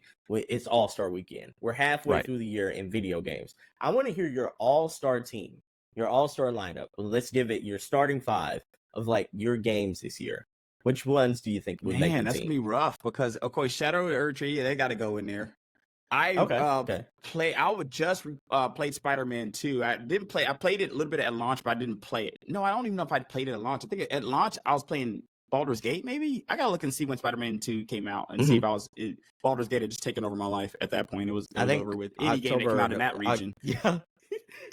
it's all-star weekend. We're halfway through the year in video games. I want to hear your all-star team, your all-star lineup. Let's give it your starting 5 of like your games this year. Which ones do you think would make the team? That's gonna be rough, because of course Shadow and Erdtree, they got to go in there. I would just played Spider-Man 2. I played it a little bit at launch, but I didn't play it. No, I don't even know if I played it at launch. I think at launch I was playing Baldur's Gate. Maybe I gotta look and see when Spider-Man 2 came out and see if Baldur's Gate had just taken over my life at that point. It was over with any game that came out in that region.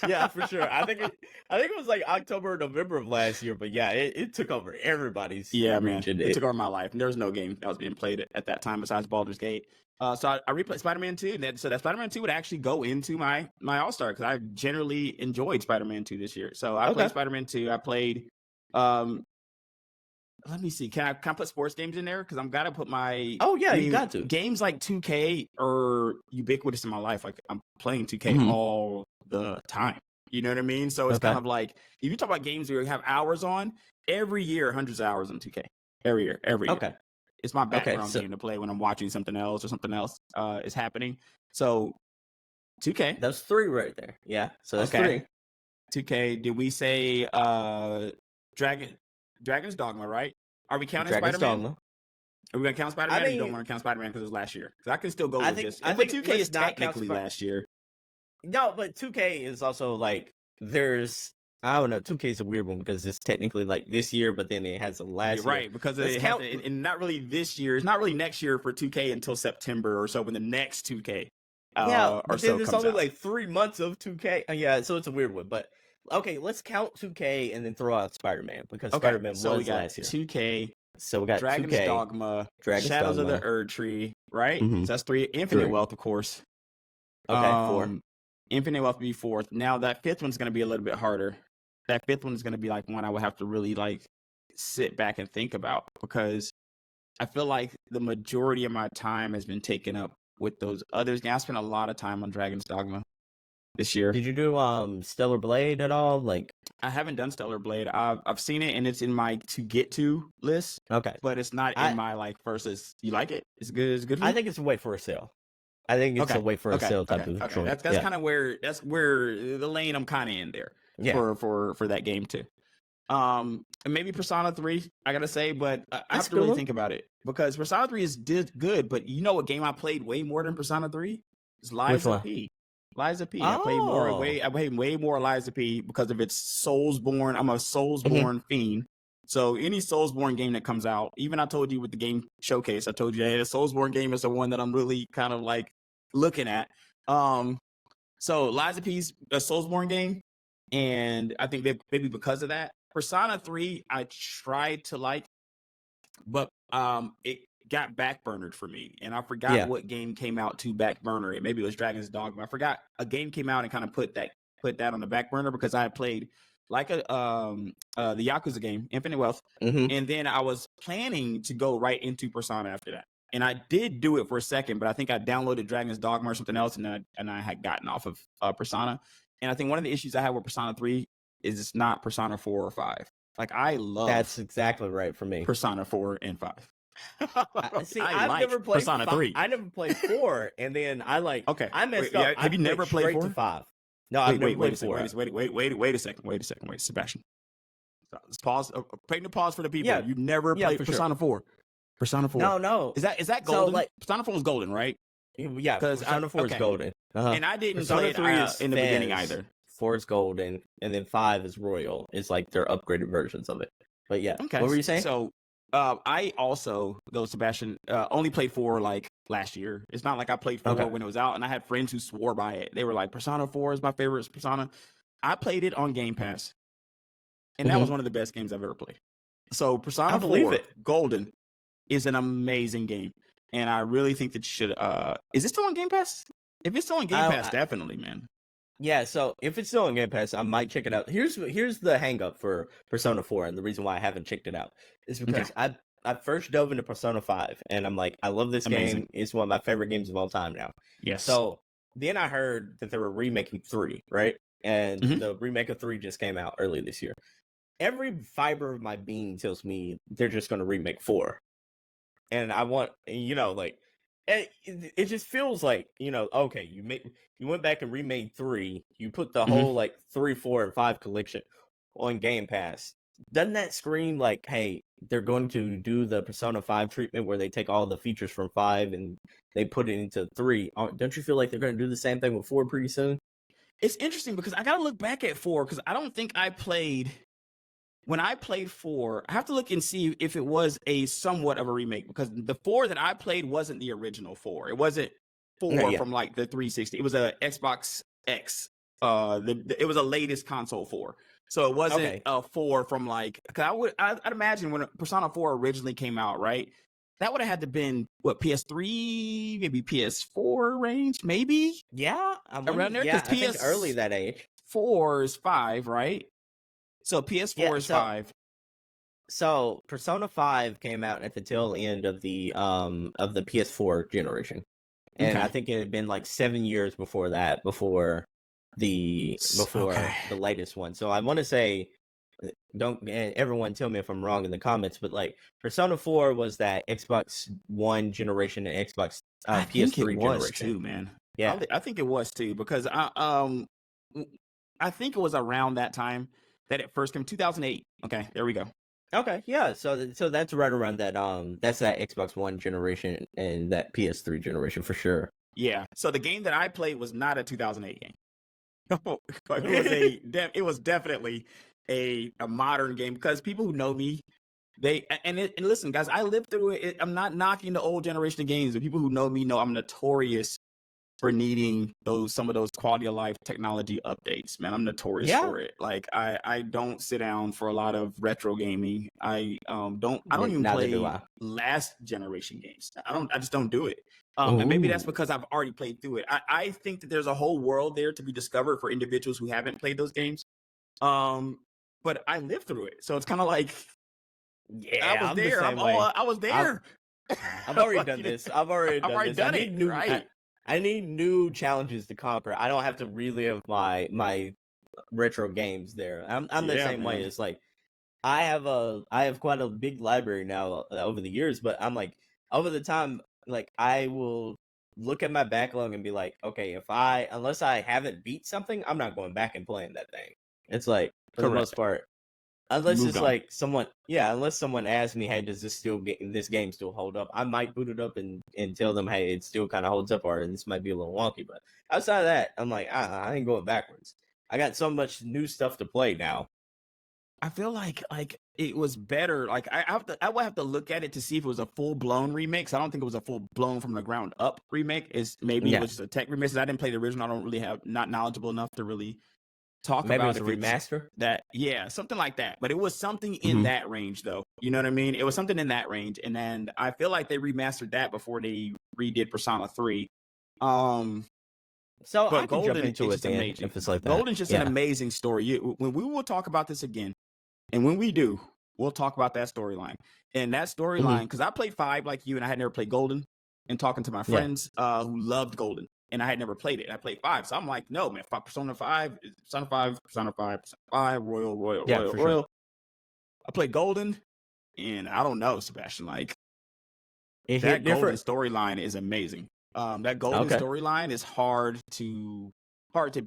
Yeah, for sure. I think it was like October or November of last year, but yeah, it took over everybody's region. It took over my life. And there was no game that was being played at that time besides Baldur's Gate. So I replayed Spider-Man 2, so that Spider-Man 2 would actually go into my All-Star, because I generally enjoyed Spider-Man 2 this year. So I played Spider-Man 2. I played let me see. Can I put sports games in there? Because I'm gotta put my. You got to. Games like 2K are ubiquitous in my life. Like, I'm playing 2K all the time. You know what I mean? So it's kind of like, if you talk about games where you have hours on, every year, hundreds of hours on 2K. Every year. It's my background game to play when I'm watching something else or something else is happening. So 2K. That's 3 right there. Yeah. So that's 3. 2K. Did we say Dragon's Dogma, right? Are we counting Spider-Man? Dogma. Are we going to count Spider-Man? Or you don't want to count Spider-Man because it was last year? Because I can still go with this. I think 2K is technically last year. No, but 2K is also like, I don't know, 2K is a weird one because it's technically like this year, but then it has a last year. Right, because and not really this year. It's not really next year for 2K until September or so, when the next 2K but then there's only like 3 months of 2K. So it's a weird one. But okay, let's count 2K and then throw out Spider-Man, because Spider-Man was last year. 2K. So we got Dragon's 2K, Dogma, Shadows of the Erdtree, right? So that's 3. Infinite Wealth, of course. Okay, 4. Infinite Wealth would be 4th. Now that 5th one's going to be a little bit harder. That 5th one is going to be like one I would have to really like sit back and think about, because I feel like the majority of my time has been taken up with those others. I spent a lot of time on Dragon's Dogma this year. Did you do Stellar Blade at all? Like, I haven't done Stellar Blade. I've seen it and it's in my to get to list. Okay, but it's not in my like versus. You like it? It's good. It's good. I think it's a wait for a sale. I think it's a wait for a sale type of choice. That's kind of where the lane I'm kind of in there for that game too. And maybe Persona 3, I gotta say, but I have to really think about it, because Persona 3 is good, but you know what game I played way more than Persona 3? It's Liza P. Liza P. I played way more Liza P because of its Soulsborne. I'm a Soulsborne fiend. So any Soulsborne game that comes out, even I told you with the game showcase, I told you, hey, the Soulsborne game is the one that I'm really kind of like looking at. So Liza P's a Soulsborne game, and I think maybe because of that, Persona 3 I tried to like, but got backburnered for me, and I forgot what game came out to backburner it. Maybe it was Dragon's Dogma. I forgot a game came out and kind of put that on the back burner because I had played like the Yakuza game, Infinite Wealth, and then I was planning to go right into Persona after that. And I did do it for a second, but I think I downloaded Dragon's Dogma or something else, and I had gotten off of Persona. And I think one of the issues I had with Persona 3 is it's not Persona 4 or 5. Like, I love that's exactly right for me. Persona 4 and 5. I've like never played Persona 3. I never played 4, and then I messed up. Have you never played 4? To 5. No, I've never played 4. Wait a second, Sebastion. Let's pause. Pause for the people. Yeah, you've never played Persona 4. Persona 4. No. Is that golden? So, Persona 4 is golden, right? Yeah, because Persona 4 is golden. And I didn't play it in the beginning either. 4 is golden, and then 5 is royal. It's like their upgraded versions of it. But yeah, what were you saying? So I also, though, Sebastion, only played 4 like last year. It's not like I played 4 when it was out, and I had friends who swore by it. They were like, Persona 4 is my favorite Persona. I played it on Game Pass, and that was one of the best games I've ever played. So Persona 4 Golden is an amazing game, and I really think that you should. Is it still on Game Pass? If it's still on Game Pass, definitely, man. Yeah, so if it's still on Game Pass, I might check it out. Here's the hang up for Persona 4, and the reason why I haven't checked it out is because I first dove into Persona 5, and I'm like, I love this game. It's one of my favorite games of all time now. Yes. So then I heard that they were remaking 3, right? And the remake of 3 just came out early this year. Every fiber of my being tells me they're just going to remake 4. And I want, like, it just feels like, okay, you went back and remade 3, you put the whole like 3, 4, and 5 collection on Game Pass. Doesn't that scream like, hey, they're going to do the Persona 5 treatment where they take all the features from 5 and they put it into 3? Don't you feel like they're going to do the same thing with 4 pretty soon? It's interesting because I got to look back at 4 because I don't think I played. When I played 4, I have to look and see if it was a somewhat of a remake because the 4 that I played wasn't the original 4. It wasn't 4 from like the 360. It was a Xbox X. It was a latest console 4. So it wasn't a 4 from like. Cause I'd imagine when Persona 4 originally came out, right? That would have had to been what, PS3, maybe PS4 range, maybe. Yeah, around there. Yeah, I think early that age. 4 is 5, right? So PS4 is 5. So Persona 5 came out at the tail end of the PS4 generation, and I think it had been like 7 years before that, before the latest one. So I want to say, don't everyone tell me if I'm wrong in the comments, but like Persona 4 was that Xbox One generation and Xbox PS3 generation too, man. Yeah, I think it was too because I think it was around that time that it first came, 2008. Okay, there we go. Okay, yeah. So that's right around that. That's that Xbox One generation and that PS3 generation for sure. Yeah. So the game that I played was not a 2008 game. It was definitely a modern game because people who know me, and listen, guys, I lived through it. I'm not knocking the old generation of games, but people who know me know I'm notorious for needing some of those quality of life technology updates, man. I'm notorious for it. Like I don't sit down for a lot of retro gaming. I don't even play last generation games. I just don't do it. And maybe that's because I've already played through it. I think that there's a whole world there to be discovered for individuals who haven't played those games. But I lived through it. So it's kind of like, I was there. I was there. I've already done this. I've already done it. I need new challenges to conquer. I don't have to relive my retro games there. I'm the same way. It's like I have quite a big library now over the years, but I'm like over the time, like I will look at my backlog and be like, okay, unless I haven't beat something, I'm not going back and playing that thing. It's like for the most part. Unless it's like unless someone asks me, hey, does this game still hold up? I might boot it up and tell them, hey, it still kind of holds up, or this might be a little wonky. But outside of that, I'm like, I ain't going backwards. I got so much new stuff to play now. I feel like it was better. Like I would have to look at it to see if it was a full blown remake. So I don't think it was a full blown from the ground up remake. It was just a tech remake. I didn't play the original. I don't really not knowledgeable enough to really talk Maybe about it was a remaster. Something like that. But it was something in that range, though. You know what I mean? It was something in that range, and then I feel like they remastered that before they redid Persona 3. So but I can Golden jump into is it just then amazing. if it's like that. Golden's just an amazing story. When we will talk about this again, and when we do, we'll talk about that storyline. And that storyline, because I played 5 like you, and I had never played Golden. And talking to my friends who loved Golden, and I had never played it. I played 5, so I'm like, no, man, Persona 5, Persona 5, Persona 5, Persona 5, Royal. Sure. I played Golden, and I don't know, Sebastion, like that Golden storyline is amazing. That Golden storyline is hard to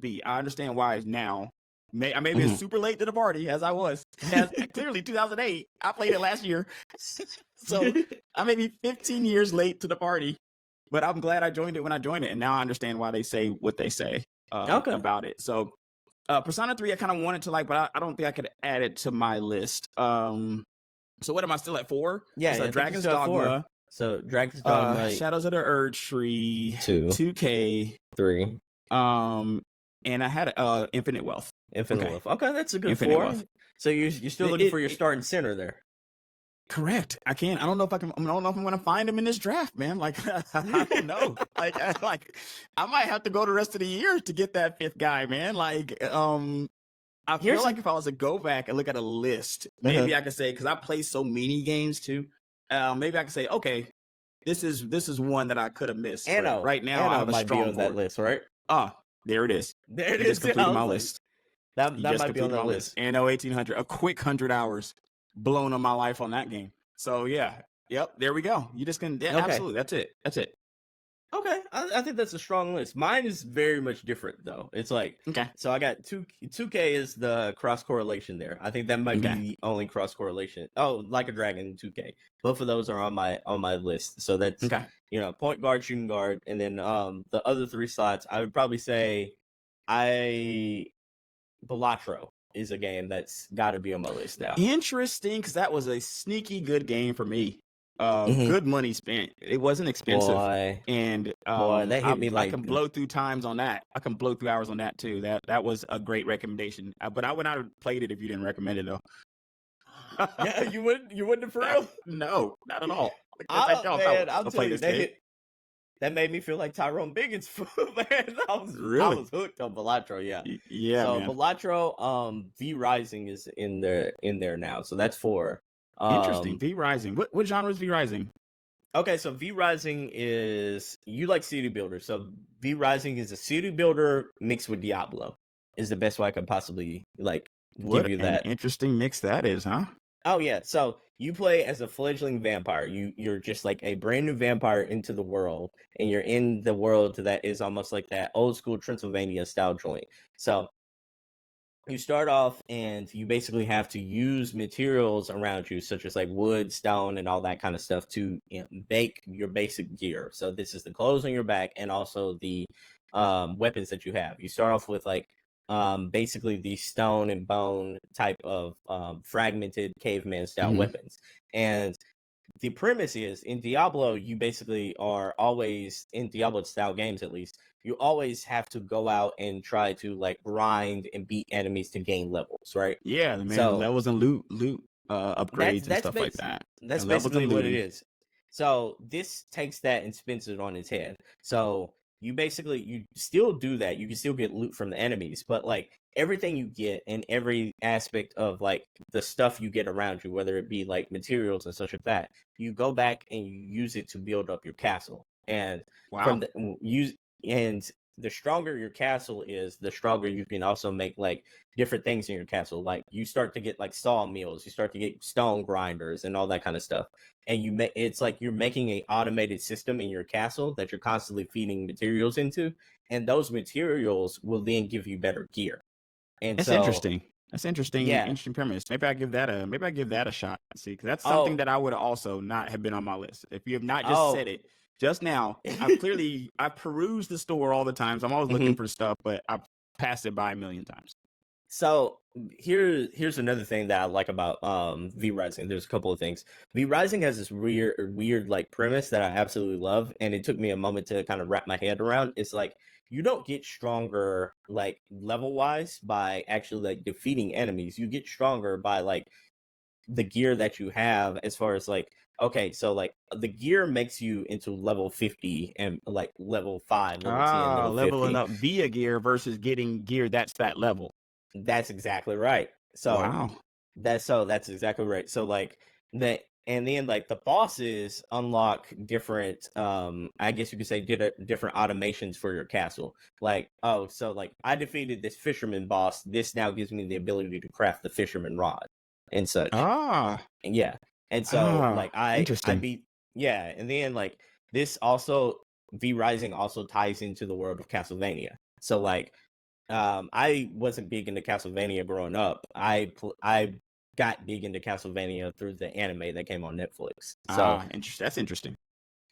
beat. I understand why now. I may be super late to the party, as I was. Clearly, 2008. I played it last year. So I may be 15 years late to the party, but I'm glad I joined it when I joined it. And now I understand why they say what they say about it. So Persona 3, I kind of wanted to like, but I don't think I could add it to my list. So what am I still at 4? Yeah, so Dragon's Dogma. So Dragon's Dogma, Shadows of the Erd Tree, 2K, 3. And I had Infinite Wealth. Wealth. Okay, that's a good Infinite 4. Wealth. So you're still looking for your starting center there. Correct. I don't know if I don't know if I'm going to find him in this draft, man. Like, I don't know. like I might have to go the rest of the year to get that 5th guy, man. Like, I feel like if I was to go back and look at a list, maybe I could say, because I play so many games too, maybe I could say, okay, this is one that I could have missed. Right now, I have a strong on that list, right? There it is. There it is. Just completed my list. That might be on that list. Anno 1800, a quick 100 hours blown on my life on that game. So yeah, there we go. You just can absolutely. That's it. Okay, I think that's a strong list. Mine is very much different though. It's like so I got 2K is the cross correlation there. I think that might be the only cross correlation. Oh, Like a Dragon 2K. Both of those are on my list. So that's point guard, shooting guard, and then the other 3 slots. I would probably say Balatro is a game that's got to be on my list now. Interesting, because that was a sneaky good game for me. Good money spent. It wasn't expensive, and that hit me I can blow through times on that. I can blow through hours on that too. That was a great recommendation. But I would not have played it if you didn't recommend it though. Yeah, you wouldn't for real? No, not at all. I'll play this game. That made me feel like Tyrone Biggins, man. I was hooked on Balatro, yeah. So man. Balatro, V Rising is in there now. So that's 4. Interesting. V Rising. What genre is V Rising? Okay, so V Rising is you like city builder. So V Rising is a city builder mixed with Diablo. Is the best way I could possibly give you that. Interesting mix that is, huh? Oh yeah. So you play as a fledgling vampire. You're just like a brand new vampire into the world, and you're in the world that is almost like that old school Transylvania style joint. So you start off and you basically have to use materials around you, such as like wood, stone, and all that kind of stuff to make your basic gear. So this is the clothes on your back and also the weapons that you have. You start off with basically the stone and bone type of fragmented caveman style weapons. And the premise is in Diablo, you basically are always in Diablo style games, at least, you always have to go out and try to grind and beat enemies to gain levels, right? Yeah, man. So, levels and loot upgrades and stuff like that. That's basically what it is. So this takes that and spins it on its head. So you still do that. You can still get loot from the enemies, but everything you get and every aspect of the stuff you get around you, whether it be materials and such like that, you go back and you use it to build up your castle. And and the stronger your castle is, the stronger you can also make different things in your castle. You start to get sawmills, you start to get stone grinders and all that kind of stuff. And it's like you're making an automated system in your castle that you're constantly feeding materials into, and those materials will then give you better gear. And that's interesting. That's interesting. Yeah. Interesting premise. Maybe I give that a shot. See, because that's something that I would also not have been on my list. If you have not just said it just now, I peruse the store all the time. So I'm always looking for stuff, but I've passed it by a million times. So here's another thing that I like about V Rising. There's a couple of things. V Rising has this weird premise that I absolutely love, and it took me a moment to kind of wrap my head around. It's you don't get stronger like level wise by actually like defeating enemies. You get stronger by like the gear that you have, as far as like, okay, so like the gear makes you into level 50 and like level 5, level 10, level 50. Leveling up via gear versus getting gear that's that level. That's exactly right. So wow. That's exactly right. So like that, and then like the bosses unlock different I guess you could say different automations for your castle. Like, oh, so like I defeated this fisherman boss, this now gives me the ability to craft the fisherman rod and such. Yeah. And so like I beat, yeah, and then like this also, V Rising also ties into the world of Castlevania. So like I wasn't big into Castlevania growing up. I got big into Castlevania through the anime that came on Netflix. So that's interesting.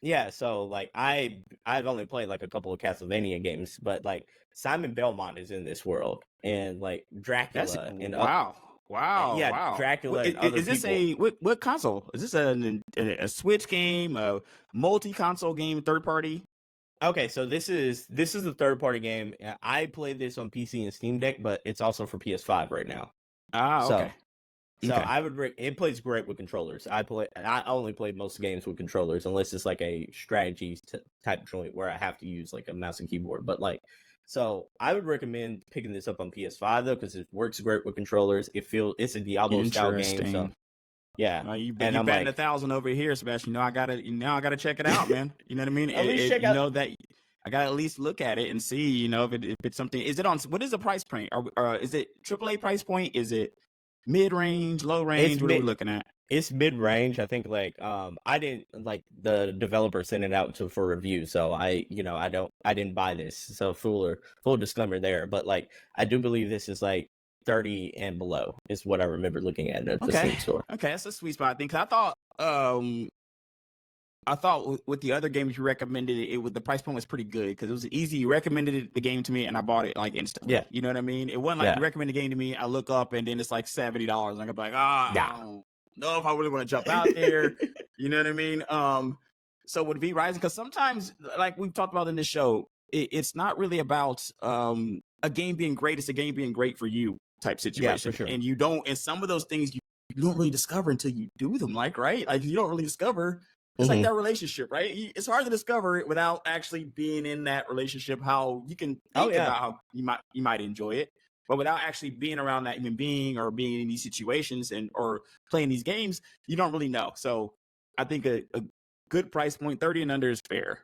Yeah, so like I've only played like a couple of Castlevania games, but like Simon Belmont is in this world, and like Dracula wow. Dracula and other is this people. what console? Is this a Switch game, a multi-console game, third party? Okay, so this is the third party game. I played this on PC and Steam Deck, but it's also for PS5 right now. Okay. So I would it plays great with controllers. I only played most games with controllers, unless it's like a strategy type joint where I have to use like a mouse and keyboard. But like, so I would recommend picking this up on PS5 though, because it works great with controllers. It's a Diablo style game, so yeah. You batting 1,000 over here, Sebastion. I gotta check it out, man. You know what I mean? At least check out. That I gotta at least look at it and see, if it's something. Is it on? What is the price point? Or is it AAA price point? Is it mid range, low range? What are we looking at? It's mid range. I think like I didn't like the developer sent it out for review, so I didn't buy this. So full disclaimer there, but like I do believe this is like 30 and below is what I remember looking at the Steam store. Okay, that's a sweet spot. I think I thought with the other games you recommended, the price point was pretty good because it was easy. You recommended the game to me and I bought it like instantly. Yeah, you know what I mean. It wasn't like you recommend the game to me. I look up and then it's like $70. I'm like, I don't know if I really want to jump out there. You know what I mean? So with V Rising, because sometimes, like we've talked about in this show, it's not really about a game being great. It's a game being great for you type situation. Yeah, for sure. And you don't, and some of those things you don't really discover until you do them, right? Like you don't really discover. It's like that relationship, right? It's hard to discover it without actually being in that relationship. How you can think about how you might enjoy it, but without actually being around that human being or being in these situations or playing these games, you don't really know. So I think a good price point, 30 and under, is fair.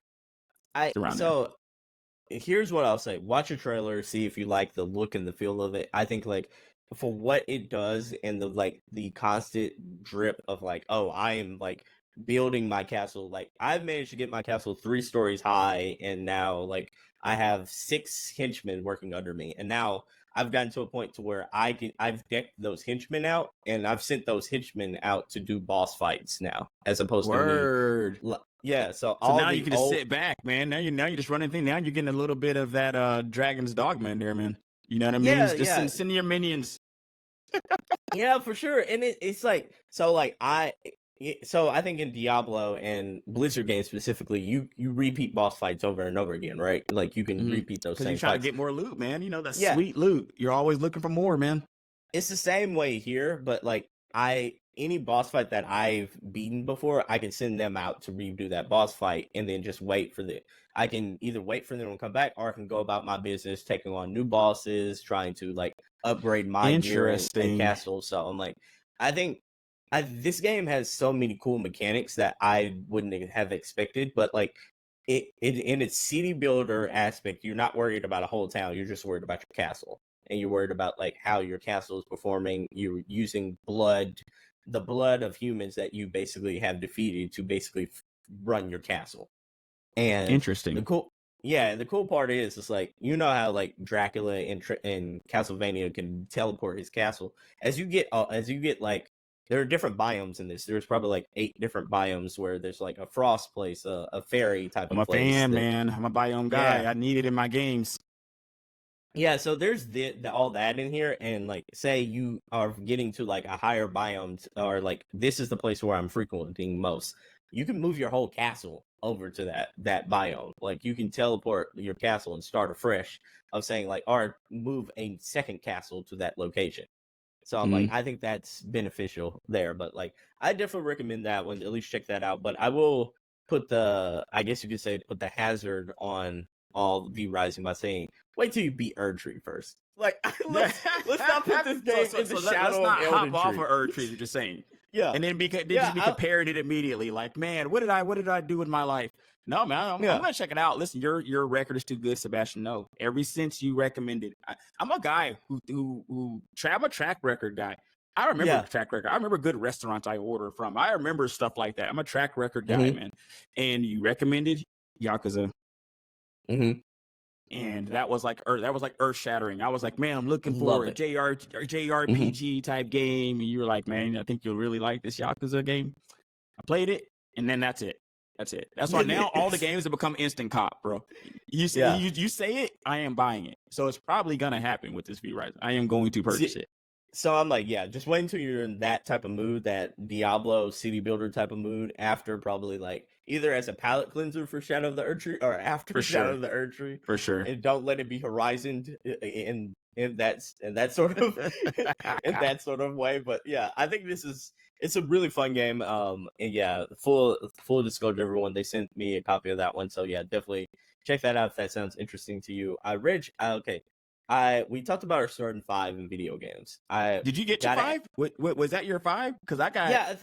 Here's what I'll say: watch a trailer, see if you like the look and the feel of it. I think like for what it does and the constant drip of like, oh, I am like building my castle. Like I've managed to get my castle 3 stories high, and now like I have 6 henchmen working under me, and now I've gotten to a point to where I've decked those henchmen out, and I've sent those henchmen out to do boss fights now, as opposed to me. Yeah, so now you can just sit back, man. Now you're just running things. Now you're getting a little bit of that Dragon's Dogma in there, man. You know what I mean? Yeah, just send your minions. Yeah, for sure. And it's like so I think in Diablo and Blizzard games specifically, you repeat boss fights over and over again, right? Like you can repeat those same fights. You're trying to get more loot, man. Sweet loot. You're always looking for more, man. It's the same way here, but like any boss fight that I've beaten before, I can send them out to redo that boss fight and then just I can either wait for them to come back, or I can go about my business taking on new bosses, trying to like upgrade my gear and castle. So I'm like, I think this game has so many cool mechanics that I wouldn't have expected, but like it in its city builder aspect, you're not worried about a whole town. You're just worried about your castle, and you're worried about like how your castle is performing. You're using the blood of humans that you basically have defeated to basically run your castle. And interesting. The cool part is it's like, how like Dracula in Castlevania can teleport his castle. As you get like, there are different biomes in this. There's probably like 8 different biomes where there's like a frost place, a fairy type of place. I'm a fan, man. I'm a biome guy. Yeah. I need it in my games. Yeah, so there's all that in here, and like say you are getting to like a higher biome, or like this is the place where I'm frequenting most. You can move your whole castle over to that biome. Like you can teleport your castle and start afresh of saying like, or move a second castle to that location. So I'm like, I think that's beneficial there. But like, I definitely recommend that one. At least check that out. But I will put I guess you could say, put the hazard on all V Rising by saying, wait till you beat Erdtree first. Like, let's not put this game in the shadow of Elden Tree. Let's not hop off of Erdtree. You're just saying. Yeah. And then just be comparing it immediately. Like, man, what did I do with my life? No, man, I'm gonna check it out. Listen, your record is too good, Sebastion. No, ever since you recommended, I'm a guy I'm a track record guy. I remember track record. I remember good restaurants I order from. I remember stuff like that. I'm a track record guy, man. And you recommended Yakuza. And that was like earth shattering. I was like, man, I'm looking for a JRPG type game. And you were like, man, I think you'll really like this Yakuza game. I played it, and then that's it. That's why now all the games have become instant cop, bro. You say it, I am buying it. So it's probably gonna happen with this V Rising. I am going to purchase it. So I'm like, just wait until you're in that type of mood, that Diablo city builder type of mood, after probably like either as a palate cleanser for Shadow of the Erdtree or after Shadow of the Erdtree. For sure. And don't let it be Horizon in that sort of in that sort of way. But yeah, I think it's a really fun game. And yeah, full disclosure, everyone, they sent me a copy of that one. So yeah, definitely check that out if that sounds interesting to you. Reg, okay. We talked about our starting 5 in video games. Did you get your 5? Was that your 5? Because I got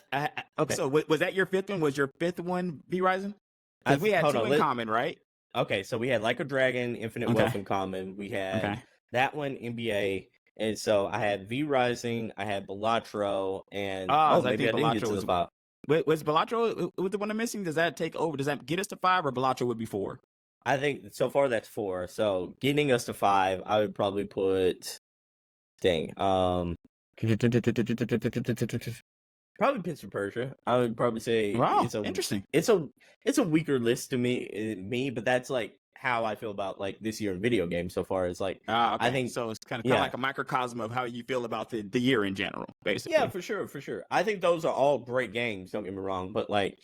okay. So was that your 5th one? Was your 5th one V Rising? Because we had 2 in common, right? Okay, so we had Like a Dragon, Infinite Wealth in common. We had that one, NBA, and so I had V Rising, I had Balatro, and maybe I didn't get to the 5. Was Balatro the one I'm missing? Does that take over? Does that get us to 5, or Balatro would be 4? I think so far that's 4. So getting us to 5, I would probably put probably Prince of Persia. I would probably say interesting. It's a weaker list to me, but that's like how I feel about like this year in video games so far. Is like I think so. It's kind of like a microcosm of how you feel about the year in general, basically. Yeah, for sure. I think those are all great games. Don't get me wrong, but like,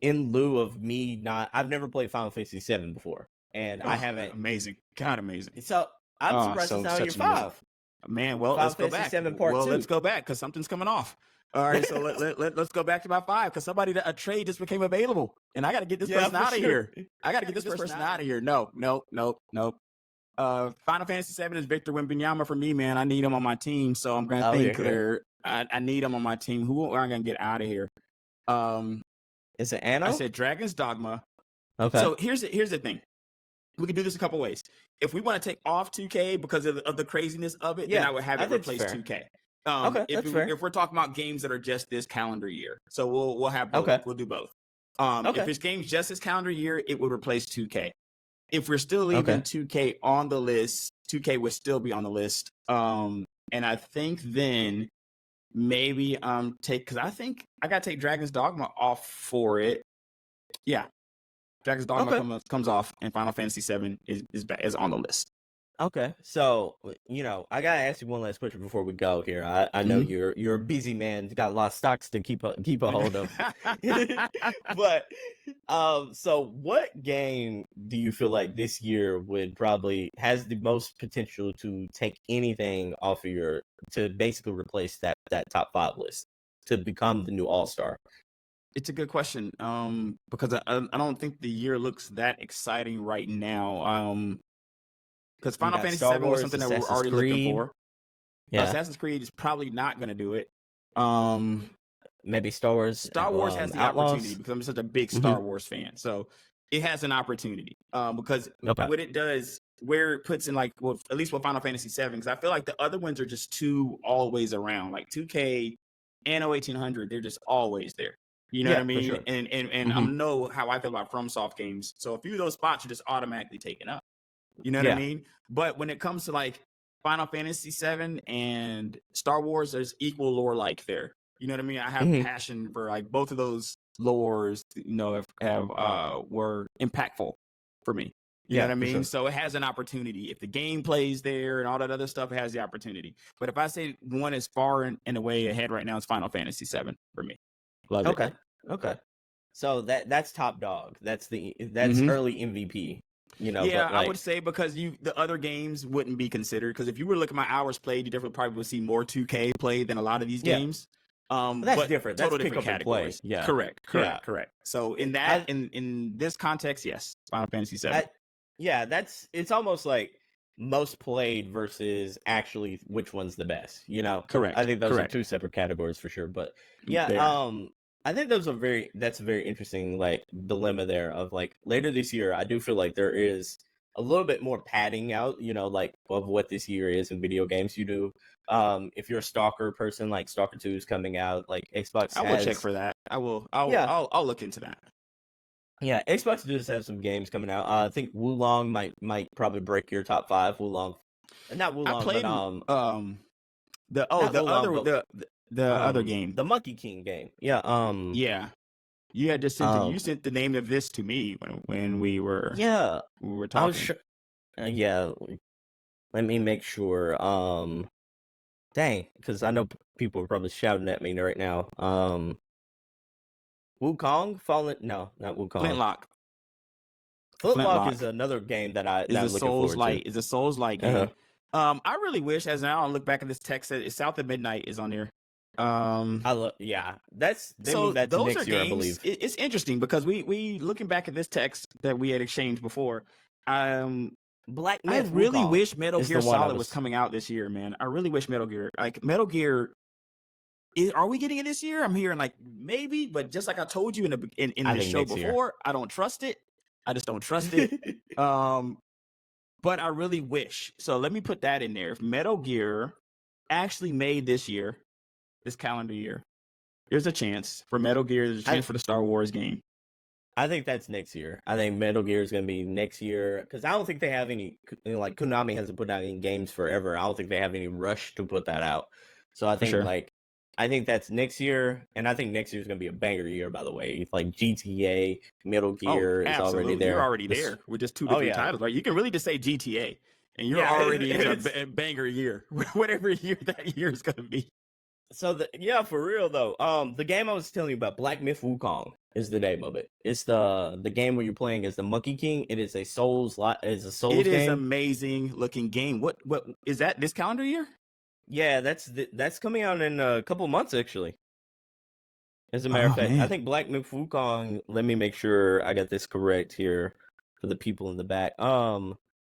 in lieu of me I've never played Final Fantasy VII before, and I haven't. Amazing, God, amazing. So I'm surprised it's not your 5. Man, well, let's go back. Let's go back because something's coming off. All right, so let's go back to my 5 because a trade just became available, and I got to get this person out of here. I got to get this person out of here. No. Final Fantasy VII is Victor Wembanyama for me, man. I need him on my team, so I'm gonna think there. I need him on my team. Who am I gonna get out of here? Is it Anno? I said Dragon's Dogma. Okay. So here's the thing. We can do this a couple ways. If we want to take off 2K because of the craziness of it, then I would have it replace 2K. Okay, that's fair. If we're talking about games that are just this calendar year, so we'll have both. Okay. We'll do both. If it's games just this calendar year, it would replace 2K. If we're still leaving 2K on the list, 2K would still be on the list. And I think then maybe because I think I gotta take Dragon's Dogma off for it. Yeah, Dragon's Dogma comes off, and Final Fantasy VII is on the list. Okay, so I gotta ask you one last question before we go here. I know you're a busy man, you got a lot of stocks to keep a hold of. But so what game do you feel like this year would probably has the most potential to take anything off of to basically replace that top 5 list to become the new all-star? It's a good question because I don't think the year looks that exciting right now. Because Final Fantasy VII was something that we're already looking for. Yeah. Assassin's Creed is probably not going to do it. Maybe Star Wars. Star Wars has the opportunity because I'm such a big Star Wars fan. So it has an opportunity because what it does, where it puts in at least with Final Fantasy VII, because I feel like the other ones are just too always around. Like 2K and 1800, they're just always there. You know what I mean? Sure. And I know how I feel about FromSoft games. So a few of those spots are just automatically taken up. You know what I mean? But when it comes to like Final Fantasy VII and Star Wars, there's equal lore like there. You know what I mean? I have passion for like both of those lores, were impactful for me. You know what I mean? Sure. So it has an opportunity. If the game plays there and all that other stuff, it has the opportunity. But if I say one is far and away ahead right now, it's Final Fantasy VII for me. Love it. Okay. So that's top dog. That's early MVP. Yeah, but, like, I would say because the other games wouldn't be considered, because if you were looking at my hours played, you definitely probably would see more 2K played than a lot of these games. That's different. Total that's different categories. Yeah, Correct. So in that, in this context, yes, Final Fantasy VII. It's almost like most played versus actually which one's the best. Correct. I think those are two separate categories for sure. But I think that's a very interesting like dilemma there of like later this year. I do feel like there is a little bit more padding out, like of what this year is in video games. You do. If you're a Stalker person, like Stalker 2 is coming out, like Xbox. I will check for that. I will. I'll look into that. Yeah, Xbox does have some games coming out. I think Wulong might probably break your top 5. Wulong, not Wulong, I played, but the other game, the Monkey King game. Yeah. Yeah. You had just sent you sent the name of this to me when we were talking. I was sure. Let me make sure. Dang, because I know people are probably shouting at me right now. Wukong Fallen? No, not Wukong. Flintlock. Flintlock is another game that I'm looking forward to. Is a Souls-like game. I really wish, as now I look back at this text, that South of Midnight is on there. Moved that to next year, games, I believe. It's interesting because we looking back at this text that we had exchanged before. Black Myth I really Wukong wish Metal Gear Solid was coming out this year, man. I really wish Metal Gear. Are we getting it this year? I'm hearing like maybe, but just like I told you in the show before, I don't trust it. I just don't trust it. But I really wish. So let me put that in there. If Metal Gear actually made this calendar year, there's a chance for Metal Gear. There's a chance for the Star Wars game. I think that's next year. I think Metal Gear is going to be next year because I don't think they have any. Like Konami hasn't put out any games forever. I don't think they have any rush to put that out. So I think I think that's next year, and I think next year is going to be a banger year. By the way, like GTA, Metal Gear is already there. You're already there with just 2 different titles, right? You can really just say GTA, and you're already in a banger year, whatever year that year is going to be. So for real though, the game I was telling you about, Black Myth Wukong, is the name of it. It's the game where you're playing as the Monkey King. It is a Souls game. It is amazing looking game. What is that this calendar year? Yeah, that's coming out in a couple months actually. As a matter of fact, man. I think Black Myth Wukong. Let me make sure I got this correct here for the people in the back.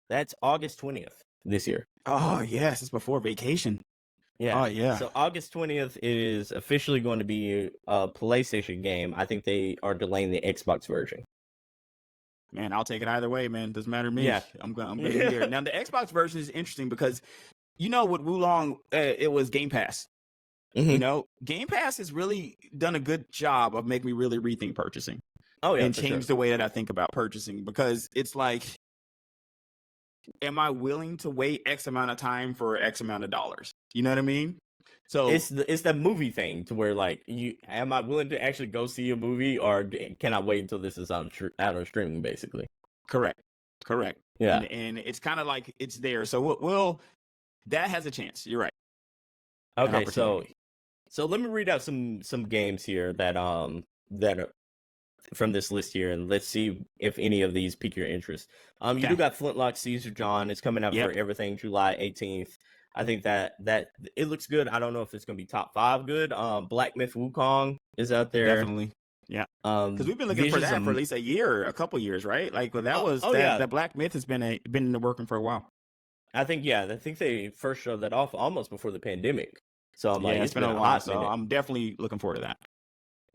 That's August 20th this year. Oh yes, it's before vacation. Yeah. Oh yeah. So August 20th is officially going to be a PlayStation game. I think they are delaying the Xbox version. Man, I'll take it either way, man. Doesn't matter to me. Yeah. I'm going to hear it. Now the Xbox version is interesting because with Wulong, it was Game Pass. Mm-hmm. Game Pass has really done a good job of making me really rethink purchasing. Oh yeah. And change the way that I think about purchasing, because it's like, am I willing to wait X amount of time for X amount of dollars? You know what I mean? So it's the movie thing to where like, am I willing to actually go see a movie, or can I wait until this is out of streaming basically? Correct. Yeah. And it's kind of like it's there. So that has a chance. You're right. Okay. So let me read out some games here that are from this list here, and let's see if any of these pique your interest. You do got Flintlock Caesar John. It's coming out for everything July 18th. I think that it looks good. I don't know if it's going to be top 5 good. Black Myth Wukong is out there. Definitely. Yeah. Because we've been looking for that for at least a couple years, right? Like that Black Myth has been in the working for a while. I think they first showed that off almost before the pandemic. So I'm like, it's been a while. So I'm definitely looking forward to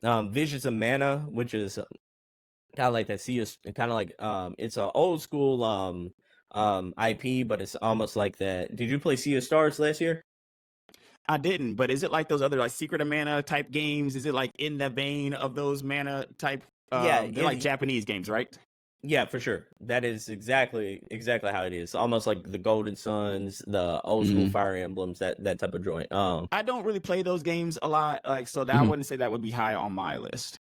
that. Visions of Mana, which is kind of like that. It's an old school IP, but it's almost like that. Did you play Sea of Stars last year? I didn't, but is it like those other like Secret of Mana type games? Is it like in the vein of those Mana type? They're like Japanese games, right? Yeah, for sure. That is exactly how it is. Almost like the Golden Suns, the old school Fire Emblems, that type of joint. I don't really play those games a lot, so that I wouldn't say that would be high on my list.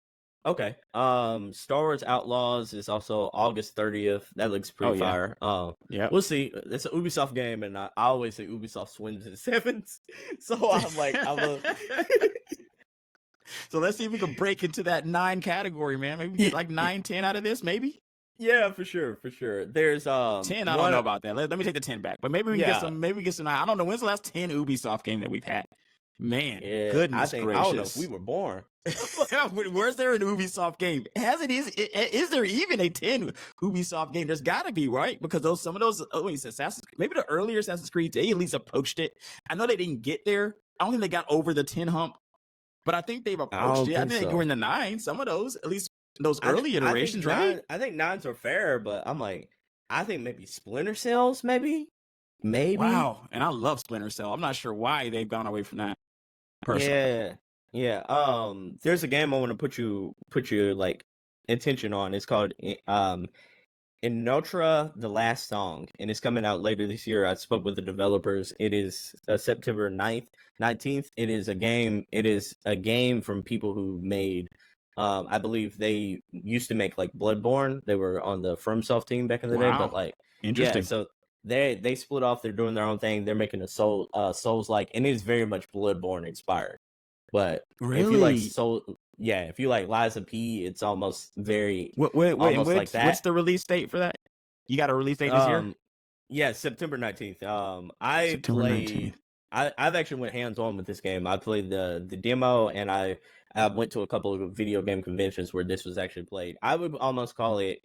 Okay. Star Wars Outlaws is also August 30th. That looks pretty fire. Yeah. We'll see. It's an Ubisoft game, and I always say Ubisoft swings in sevens. So I'm like, So let's see if we can break into that 9 category, man. Maybe get like 9, 10 out of this, maybe. Yeah, for sure. There's 10. I don't know about that. Let me take the 10 back, but maybe we can get some. Maybe we get some. I don't know. When's the last 10 Ubisoft game that we've had? Man, goodness gracious! I don't know if we were born. Where's there an Ubisoft game? Is there even a 10 Ubisoft game? There's got to be, right? Because some of those. Oh, wait, Assassin's Creed. Maybe the earlier Assassin's Creed, they at least approached it. I know they didn't get there. I don't think they got over the 10 hump, but I think they've approached it. I think they were in the 9. Some of those, at least those early iterations, right? I think 9s are fair, but I'm like, I think maybe Splinter Cells, maybe. Wow, and I love Splinter Cell. I'm not sure why they've gone away from that. Personally. Yeah. There's a game I want to put you like attention on. It's called Inotra: The Last Song, and it's coming out later this year. I spoke with the developers. It is September 19th. It is a game from people who made. I believe they used to make like Bloodborne. They were on the FromSoft team back in the day, but like interesting. Yeah, so they split off. They're doing their own thing. They're making a Souls like, and it is very much Bloodborne inspired. But if you like if you like Lies of P, it's almost very almost like that. What's the release date for that? You got a release date this year? Yeah, September 19th. I've actually went hands on with this game. I played the demo, and I went to a couple of video game conventions where this was actually played. I would almost call it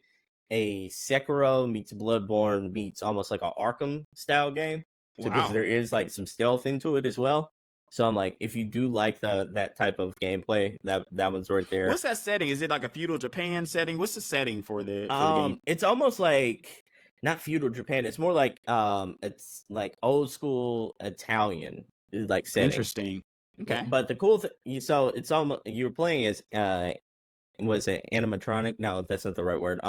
a Sekiro meets Bloodborne meets almost like an Arkham style game, because there is like some stealth into it as well. So I'm like, if you do like that type of gameplay, that one's right there. What's that setting? Is it like a feudal Japan setting? What's the setting for the game? It's almost like not feudal Japan. It's more like it's like old school Italian like setting. Interesting. Okay. But the cool thing, so it's almost you were playing as was it animatronic? No, that's not the right word.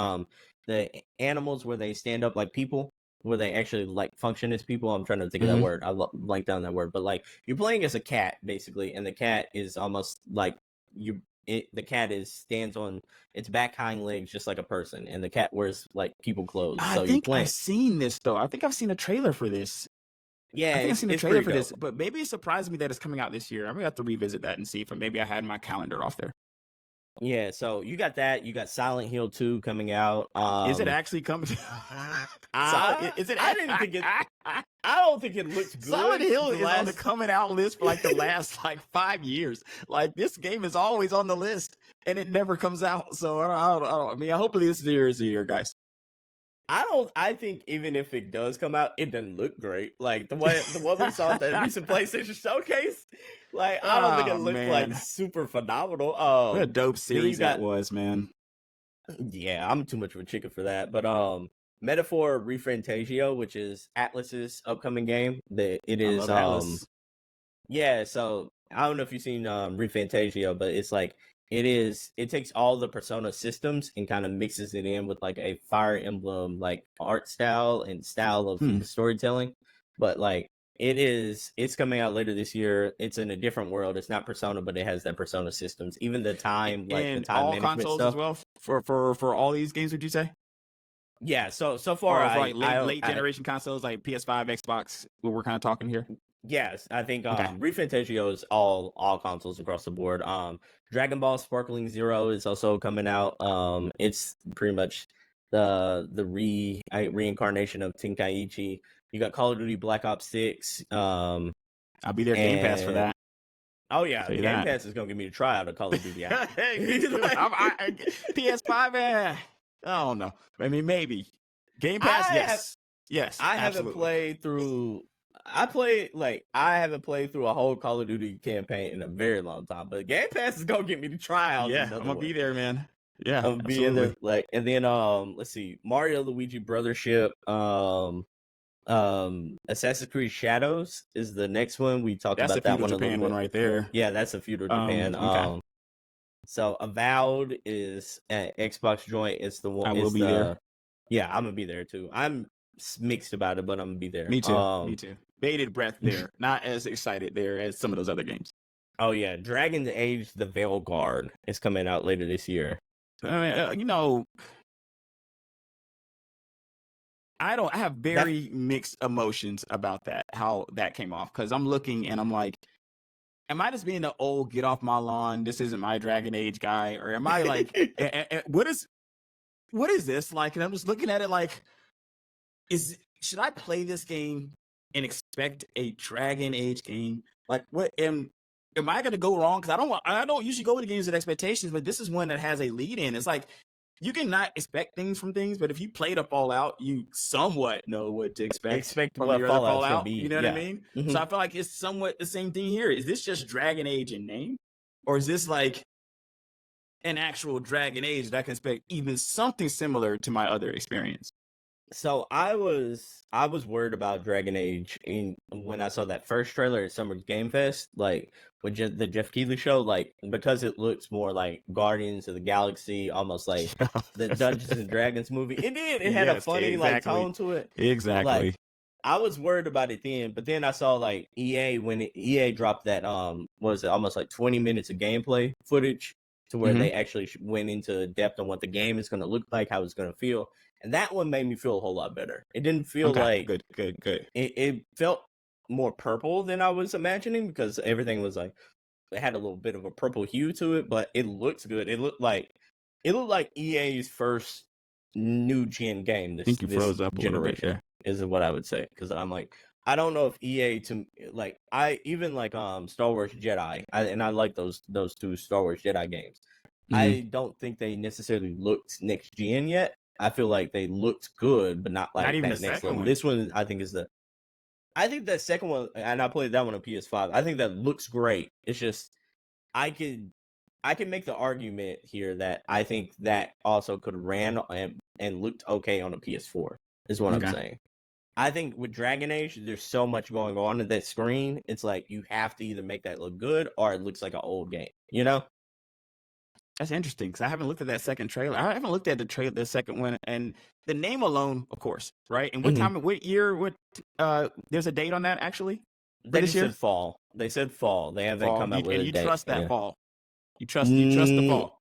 The animals where they stand up like people, where they actually like function as people. I'm trying to think of that word. I blanked down that word, but like you're playing as a cat basically, and the cat is almost like the cat stands on its back hind legs just like a person, and the cat wears like people clothes. I think I've seen this though. I think I've seen a trailer for this. Yeah, I think I've seen a trailer for this, but maybe it surprised me that it's coming out this year. I'm gonna have to revisit that and see if maybe I had my calendar off there. Yeah, so you got that. You got Silent Hill 2 coming out. Is it actually coming? Is it? I didn't think it. I don't think it looks good. Silent Hill is on the coming out list for like the last like 5 years. Like this game is always on the list and it never comes out. So I mean, hopefully this year is the year, guys. I think even if it does come out, it doesn't look great. Like the one we saw at the recent PlayStation Showcase. Like I don't think it looked like super phenomenal. What a dope series that was, man. Yeah, I'm too much of a chicken for that. But Metaphor Refantasio, which is Atlas's upcoming game, it is Atlas. Yeah, so I don't know if you've seen Refantasio, but it's like it takes all the Persona systems and kind of mixes it in with like a Fire Emblem like art style and style of storytelling. But like it's coming out later this year. It's in a different world. It's not Persona, but it has that Persona systems. Even the time, like and the time all management consoles stuff. as well for all these games. Would you say? Yeah. So far, late generation consoles like PS5, Xbox. What we're kind of talking here. Yes, I think Refantasio is all consoles across the board. Dragon Ball Sparkling Zero is also coming out. It's pretty much the reincarnation of Tenkaichi. You got Call of Duty Black Ops 6. I'll be there Game Pass for that. Oh yeah, Game Pass is gonna give me a try out of Call of Duty. PS5, I don't know. I mean, maybe Game Pass. Yes. I haven't played through. I haven't played through a whole Call of Duty campaign in a very long time, but Game Pass is gonna get me to try out. Yeah, I'm gonna be there, man. Yeah, I'm gonna be in there. Like, and then let's see, Mario Luigi Brothership, Assassin's Creed Shadows is the next one. We talked about that one. Japan one right there. Yeah, that's a feudal Japan. Okay. So Avowed is at Xbox joint. It's the one. I will be there. Yeah, I'm gonna be there too. I'm mixed about it, but I'm gonna be there. Me too. Me too. Bated breath there. Not as excited there as some of those other games. Oh yeah, Dragon's Age: The Veil Guard is coming out later this year. I mean, I have very mixed emotions about that. How that came off, because I'm looking and I'm like, am I just being the old get off my lawn? This isn't my Dragon Age guy, or am I like, what is this like? And I'm just looking at it like, should I play this game and expect a Dragon Age game? Like, what am I going to go wrong? Because I don't usually go into games with expectations, but this is one that has a lead in. It's like, you can not expect things from things, but if you play the Fallout, you somewhat know what to expect from what your other Fallout's Fallout. be. You know what I mean? Mm-hmm. So I feel like it's somewhat the same thing here. Is this just Dragon Age in name, or is this like an actual Dragon Age that I can expect even something similar to my other experience? So I was worried about Dragon Age when I saw that first trailer at Summer Game Fest, like with the Jeff Keighley show, like because it looks more like Guardians of the Galaxy, almost like the Dungeons and Dragons movie. It did. It had a funny like tone to it. Exactly. Like, I was worried about it then, but then I saw like EA dropped that was it almost like 20 minutes of gameplay footage to where they actually went into depth on what the game is going to look like, how it's going to feel. And that one made me feel a whole lot better. It didn't feel like good. It felt more purple than I was imagining because everything was like it had a little bit of a purple hue to it, but it looks good. It looked like EA's first new gen game. This froze up generation a little bit, is what I would say, because I'm like, I don't know if EA to like I even like Star Wars Jedi, and I like those two Star Wars Jedi games. I don't think they necessarily looked next gen yet. I feel like they looked good, but not like even that the next second level. one. This one, I think, I think the second one, and I played that one on PS5. I think that looks great. It's just, I can make the argument here that I think that also could ran and looked okay on a PS4, is what I'm saying. I think with Dragon Age, there's so much going on in that screen. It's like, you have to either make that look good or it looks like an old game, you know? That's interesting because I haven't looked at that second trailer. I haven't looked at the second one, and the name alone, of course, right? And what time, what year, there's a date on that actually? They said fall. They said fall. They haven't come out with a date. And you trust that fall. You trust the fall.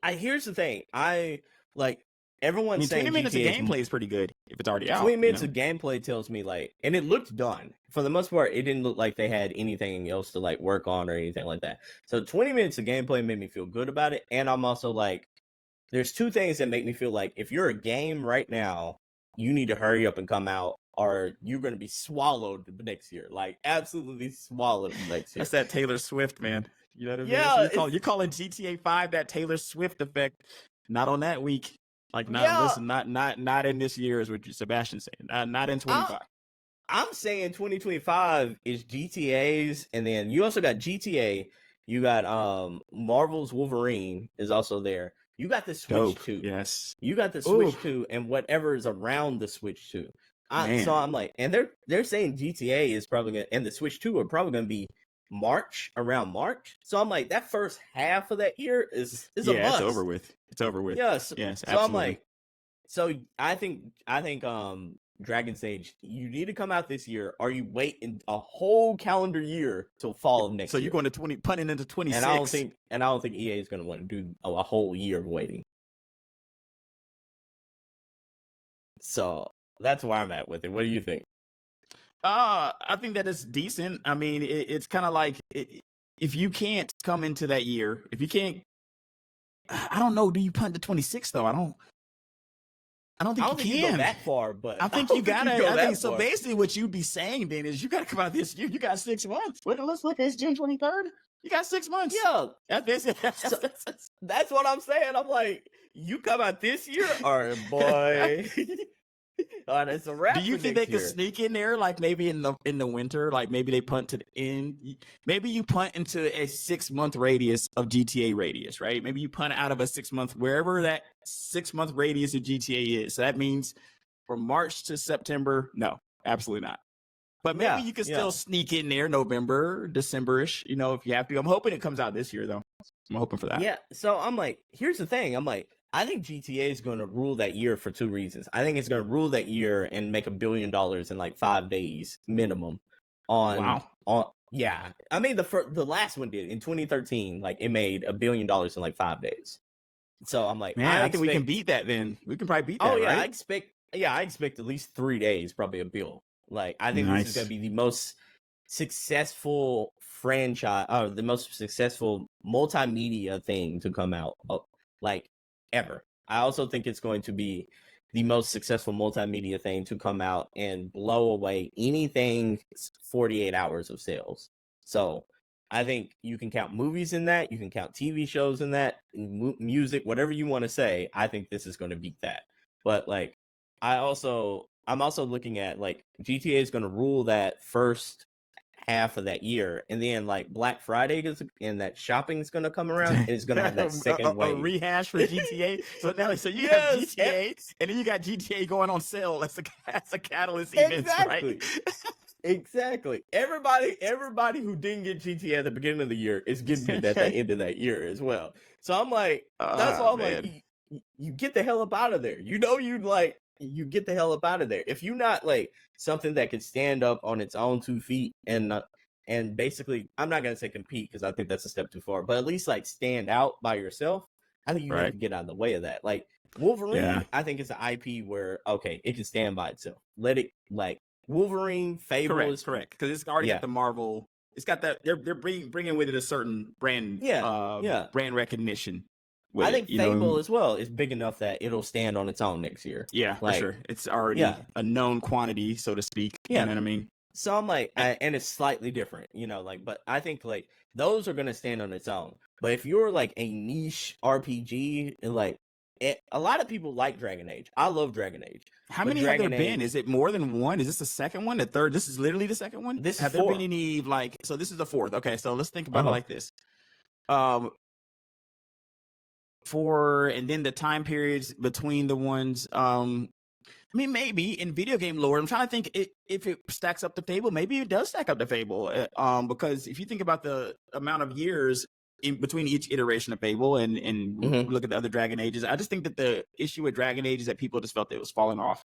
Here's the thing. I like everyone's saying 20 minutes of gameplay is pretty good if it's already out. 20 minutes of gameplay tells me like, and it looked done. For the most part, it didn't look like they had anything else to like work on or anything like that. So 20 minutes of gameplay made me feel good about it. And I'm also like, there's two things that make me feel like if you're a game right now, you need to hurry up and come out, or you're going to be swallowed next year. Like, absolutely swallowed next year. That's that Taylor Swift, man. You know what I mean? Yeah. So you're calling GTA 5 that Taylor Swift effect. Not on that week. Like, not in this year is what Sebastion saying. Not in 25. I'm saying 2025 is GTA's, and then you also got GTA. You got Marvel's Wolverine is also there. You got the Switch 2. Yes. You got the Switch 2 and whatever is around the Switch 2. So I'm like, and they're saying GTA is probably gonna, and the Switch 2 are probably gonna be around March. So I'm like, that first half of that year is a must. It's over with. It's over with. Yes. Yes. So I'm like, so I think Dragon's Age, you need to come out this year, or you wait in a whole calendar year till fall of next year. So you're going to punting into 26. And I don't think EA is going to want to do a whole year of waiting. So that's where I'm at with it. What do you think? I think that it's decent. I mean, it's kind of like if you can't come into that year, if you can't, I don't know. Do you punt to 26 though? I don't think you can go that far, but I think you gotta. I think so. Basically, what you'd be saying then is you gotta come out this year. You got 6 months. Let's look. It's June 23rd. You got 6 months. Yeah, that's what I'm saying. I'm like, you come out this year, all right, boy. It's a wrap. Do you think they could sneak in there, like maybe in the winter, like maybe they punt to the end? Maybe you punt into a 6 month radius of GTA radius, right? Maybe you punt out of a 6 month, wherever that 6 month radius of GTA is. So that means from March to September. No, absolutely not. But maybe you can still sneak in there November, December-ish, if you have to. I'm hoping it comes out this year though. I'm hoping for that. Yeah. So I'm like, here's the thing. I'm like, I think GTA is going to rule that year for two reasons. I think it's going to rule that year and make $1 billion in like 5 days minimum. I mean, the last one did in 2013. Like, it made $1 billion in like 5 days. So I'm like, man, I think we can beat that. Then we can probably beat that. Oh yeah, right? I expect at least 3 days, probably a bill. Like, I think this is going to be the most successful franchise, or the most successful multimedia thing to come out, like, ever. I also think it's going to be the most successful multimedia thing to come out and blow away anything 48 hours of sales. So I think you can count movies in that, you can count TV shows in that, music, whatever you want to say. I think this is going to beat that. But like, I'm also looking at, like, GTA is going to rule that first half of that year, and then like Black Friday and that shopping is going to come around, and it's going to have that second wave. A rehash for GTA. So you have GTA, and then you got GTA going on sale. That's a catalyst event, right? Exactly. Everybody who didn't get GTA at the beginning of the year is getting it at the end of that year as well. So I'm like, that's all. Man. Like, you get the hell up out of there. You get the hell up out of there. If you're not like something that can stand up on its own 2 feet and basically, I'm not gonna say compete because I think that's a step too far, but at least like stand out by yourself. I think you need to get out of the way of that. Like Wolverine, I think it's an IP where it can stand by itself. Let it, like, Wolverine, Fable is correct, because it's already got the Marvel. It's got that they're bringing with it a certain brand brand recognition. I think Fable as well is big enough that it'll stand on its own next year. Yeah, like, for sure. It's already a known quantity, so to speak. Yeah. You know what I mean? So I'm like, and it's slightly different, like, but I think like those are going to stand on its own. But if you're like a niche RPG, like, a lot of people like Dragon Age. I love Dragon Age. How many have there been? Is it more than one? Is this the second one? The third? This is literally the second one? Have there been any, like, so this is the fourth. Okay, so let's think about it like this. And then the time periods between the ones, I mean, maybe in video game lore, I'm trying to think if it stacks up to Fable. Maybe it does stack up to Fable, because if you think about the amount of years in between each iteration of Fable and look at the other Dragon Ages, I just think that the issue with Dragon Age is that people just felt it was falling off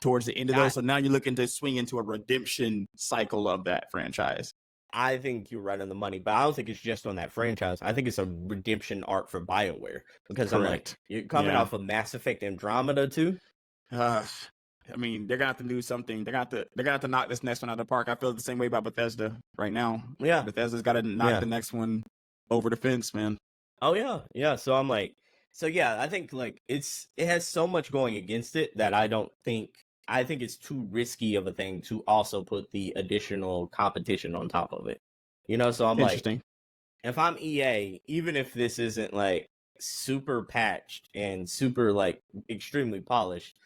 towards the end of those. So now you're looking to swing into a redemption cycle of that franchise. I think you're right on the money, but I don't think it's just on that franchise. I think it's a redemption arc for BioWare, because I'm like, you're coming off of Mass Effect Andromeda too. I mean, they're gonna have to do something. They're gonna have to knock this next one out of the park. I feel the same way about Bethesda right now. Yeah, Bethesda's got to knock the next one over the fence, man. Oh yeah. So I'm like, I think like it has so much going against it that I think it's too risky of a thing to also put the additional competition on top of it. So I'm like, if I'm EA, even if this isn't like super patched and super like extremely polished,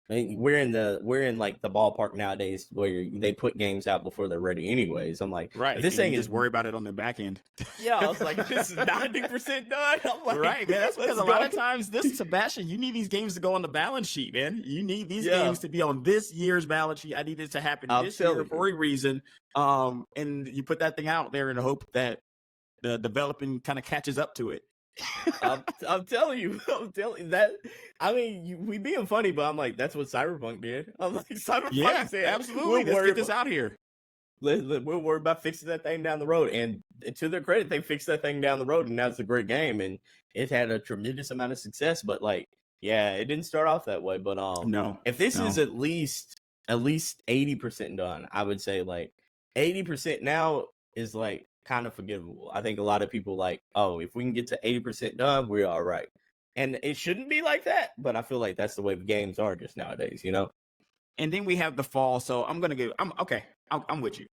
I mean, we're in like the ballpark nowadays where they put games out before they're ready anyways. I'm like, this thing is worry about it on the back end. Yeah, I was like, this is 90% done. I'm like, right, man. That's because a lot of times, Sebastion, you need these games to go on the balance sheet, man. You need these games to be on this year's balance sheet. I need it to happen this year for a reason. And you put that thing out there in the hope that the developing kind of catches up to it. I'm telling you that. I mean, we being funny, but I'm like, that's what Cyberpunk did. I'm like, Cyberpunk said, absolutely. Let's get this out here. We're worried about fixing that thing down the road, and to their credit, they fixed that thing down the road, and now it's a great game, and it had a tremendous amount of success. But like, it didn't start off that way. But if this is at least 80% done, I would say like 80% now is like kind of forgivable. I think a lot of people like, if we can get to 80% done, we're all right. And it shouldn't be like that, but I feel like that's the way games are just nowadays, And then we have the fall. So I'm with you.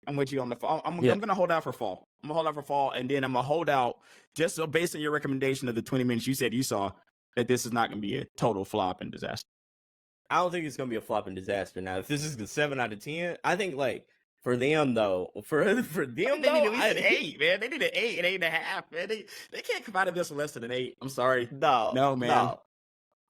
I'm with you on the fall. I'm going to hold out for fall. I'm going to hold out for fall. And then I'm going to hold out just so based on your recommendation of the 20 minutes you said you saw, that this is not going to be a total flop and disaster. I don't think it's going to be a flop and disaster. Now, if this is the 7 out of 10, I think like, for them though, they need at least an 8, man. They need an 8 and 8.5, man. They can't come out of this with less than an 8. I'm sorry. No, man. No.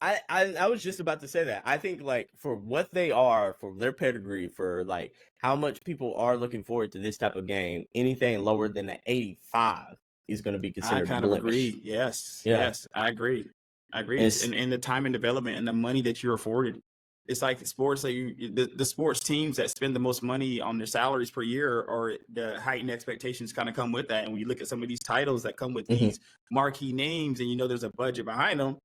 I was just about to say that. I think like for what they are, for their pedigree, for like how much people are looking forward to this type of game, anything lower than an 85 is going to be considered. I kind of agree. Yes, I agree. And the time and development and the money that you're afforded. It's like sports, the sports teams that spend the most money on their salaries per year, or the heightened expectations kind of come with that. And when you look at some of these titles that come with these marquee names, and there's a budget behind them,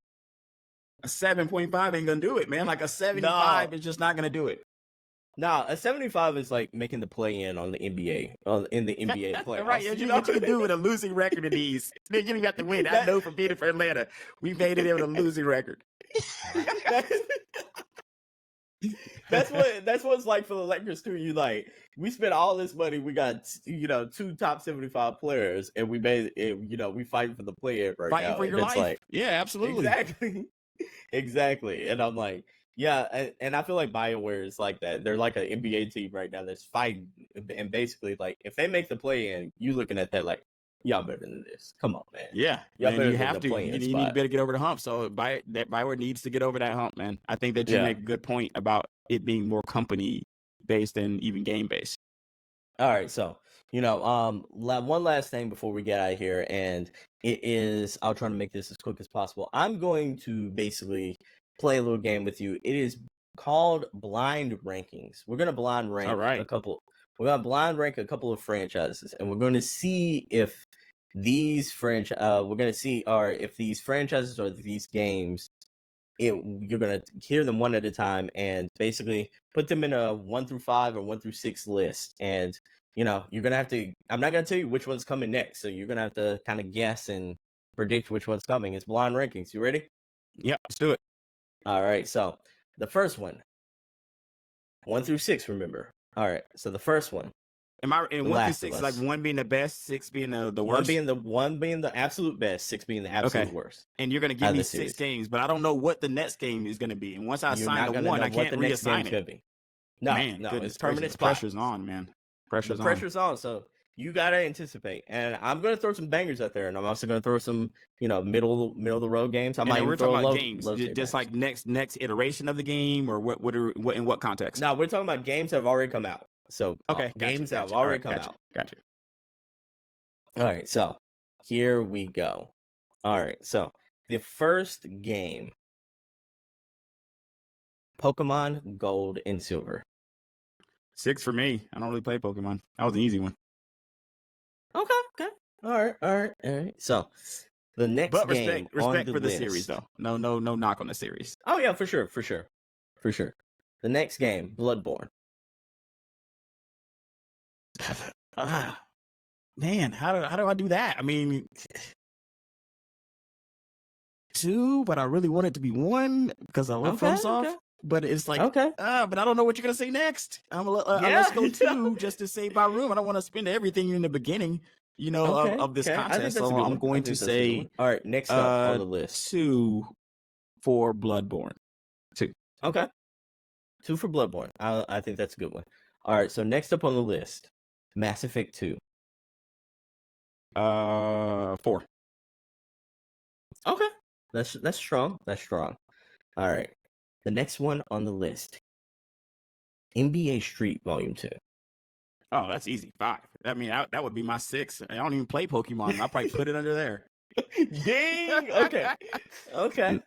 a 7.5 ain't gonna do it, man. Like a 75 is just not gonna do it. Nah, a 75 is like making the play-in on the NBA, in the NBA playoffs. Right, you know what you can do with a losing record in these. Then you got to win. I know from being for Atlanta, we made it in with a losing record. That's what it's like for the Lakers too. You like, we spent all this money, we got 2 top 75 players, and we made it. We fighting for the play-in right fighting now. for your life. Like, yeah, absolutely, exactly. And I'm like, yeah, and I feel like BioWare is like that. They're like an NBA team right now that's fighting, and basically, like, if they make the play-in, you looking at that like, y'all better than this. Come on, man. Yeah, y'all man, you have to. You need to better get over the hump. So BioWare needs to get over that hump, man. I think that you make a good point about it being more company based than even game based. All right, so one last thing before we get out of here, and it is, I'll try to make this as quick as possible. I'm going to basically play a little game with you. It is called Blind Rankings. We're gonna blind rank a couple. We're gonna blind rank a couple of franchises, and we're going to see if these if these franchises or these games, you're gonna hear them one at a time and basically put them in a 1 through 5 or 1 through 6 list. And you're gonna have to. I'm not gonna tell you which one's coming next, so you're gonna have to kind of guess and predict which one's coming. It's blind rankings. You ready? Yeah, let's do it. All right. So the first one, 1 through 6. Remember. All right. So the first one. Am I in 1 through 6? Like 1 being the best, 6 being the worst. One being the absolute best, 6 being the absolute worst. And you're gonna give me 6 games, but I don't know what the next game is gonna be. And once I assign the one, I can't reassign it. No, man, no, it's permanent. Pressure's on, man. Pressure's on. So you gotta anticipate. And I'm gonna throw some bangers out there, and I'm also gonna throw some, middle of the road games. I might even throw about games, just like next iteration of the game, or what in what context? No, we're talking about games that have already come out. So games that have already come out. Gotcha. All right, so here we go. All right, so the first game, Pokemon Gold and Silver. 6 for me. I don't really play Pokemon. That was an easy one. Okay. All right. So the next game, respect for the series, though. No knock on the series. Oh yeah, for sure. The next game, Bloodborne. Man, how do I do that? I mean, 2, but I really want it to be 1 because I love FromSoft. Okay. But it's like, but I don't know what you're gonna say next. Let's go 2 just to save my room. I don't want to spend everything in the beginning, of this contest. So I'm going to say, all right, next up on the list, 2 for Bloodborne. 2. Okay, 2 for Bloodborne. I think that's a good one. All right, so next up on the list, Mass Effect 2. 4. Okay, that's strong. All right, the next one on the list, NBA Street Volume 2. Oh, that's easy. 5. I mean, that would be my 6. I don't even play Pokemon. I'll probably put it under there. Dang. Okay.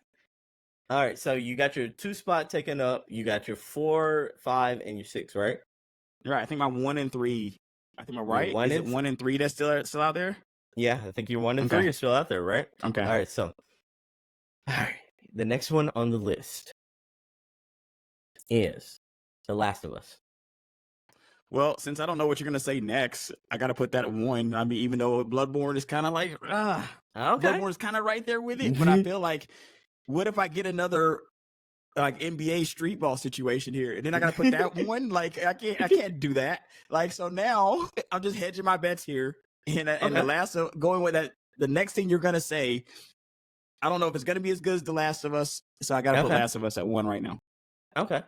All right, so you got your 2 spot taken up. You got your 4, 5, and your 6, right? Right. I think my 1 and 3. I think I'm right. Is it 1 and 3 that's still out there? Yeah, I think your 1 and 3 are still out there, right? Okay. All right. So, the next one on the list is The Last of Us. Well, since I don't know what you're gonna say next, I gotta put that at 1. I mean, even though Bloodborne is kind of like, Bloodborne is kind of right there with it, but I feel like, what if I get another like NBA street ball situation here, and then I gotta put that 1? Like, I can't do that. Like, so now I'm just hedging my bets here, and the last going with that. The next thing you're gonna say, I don't know if it's gonna be as good as The Last of Us, so I gotta put Last of Us at 1 right now. Okay.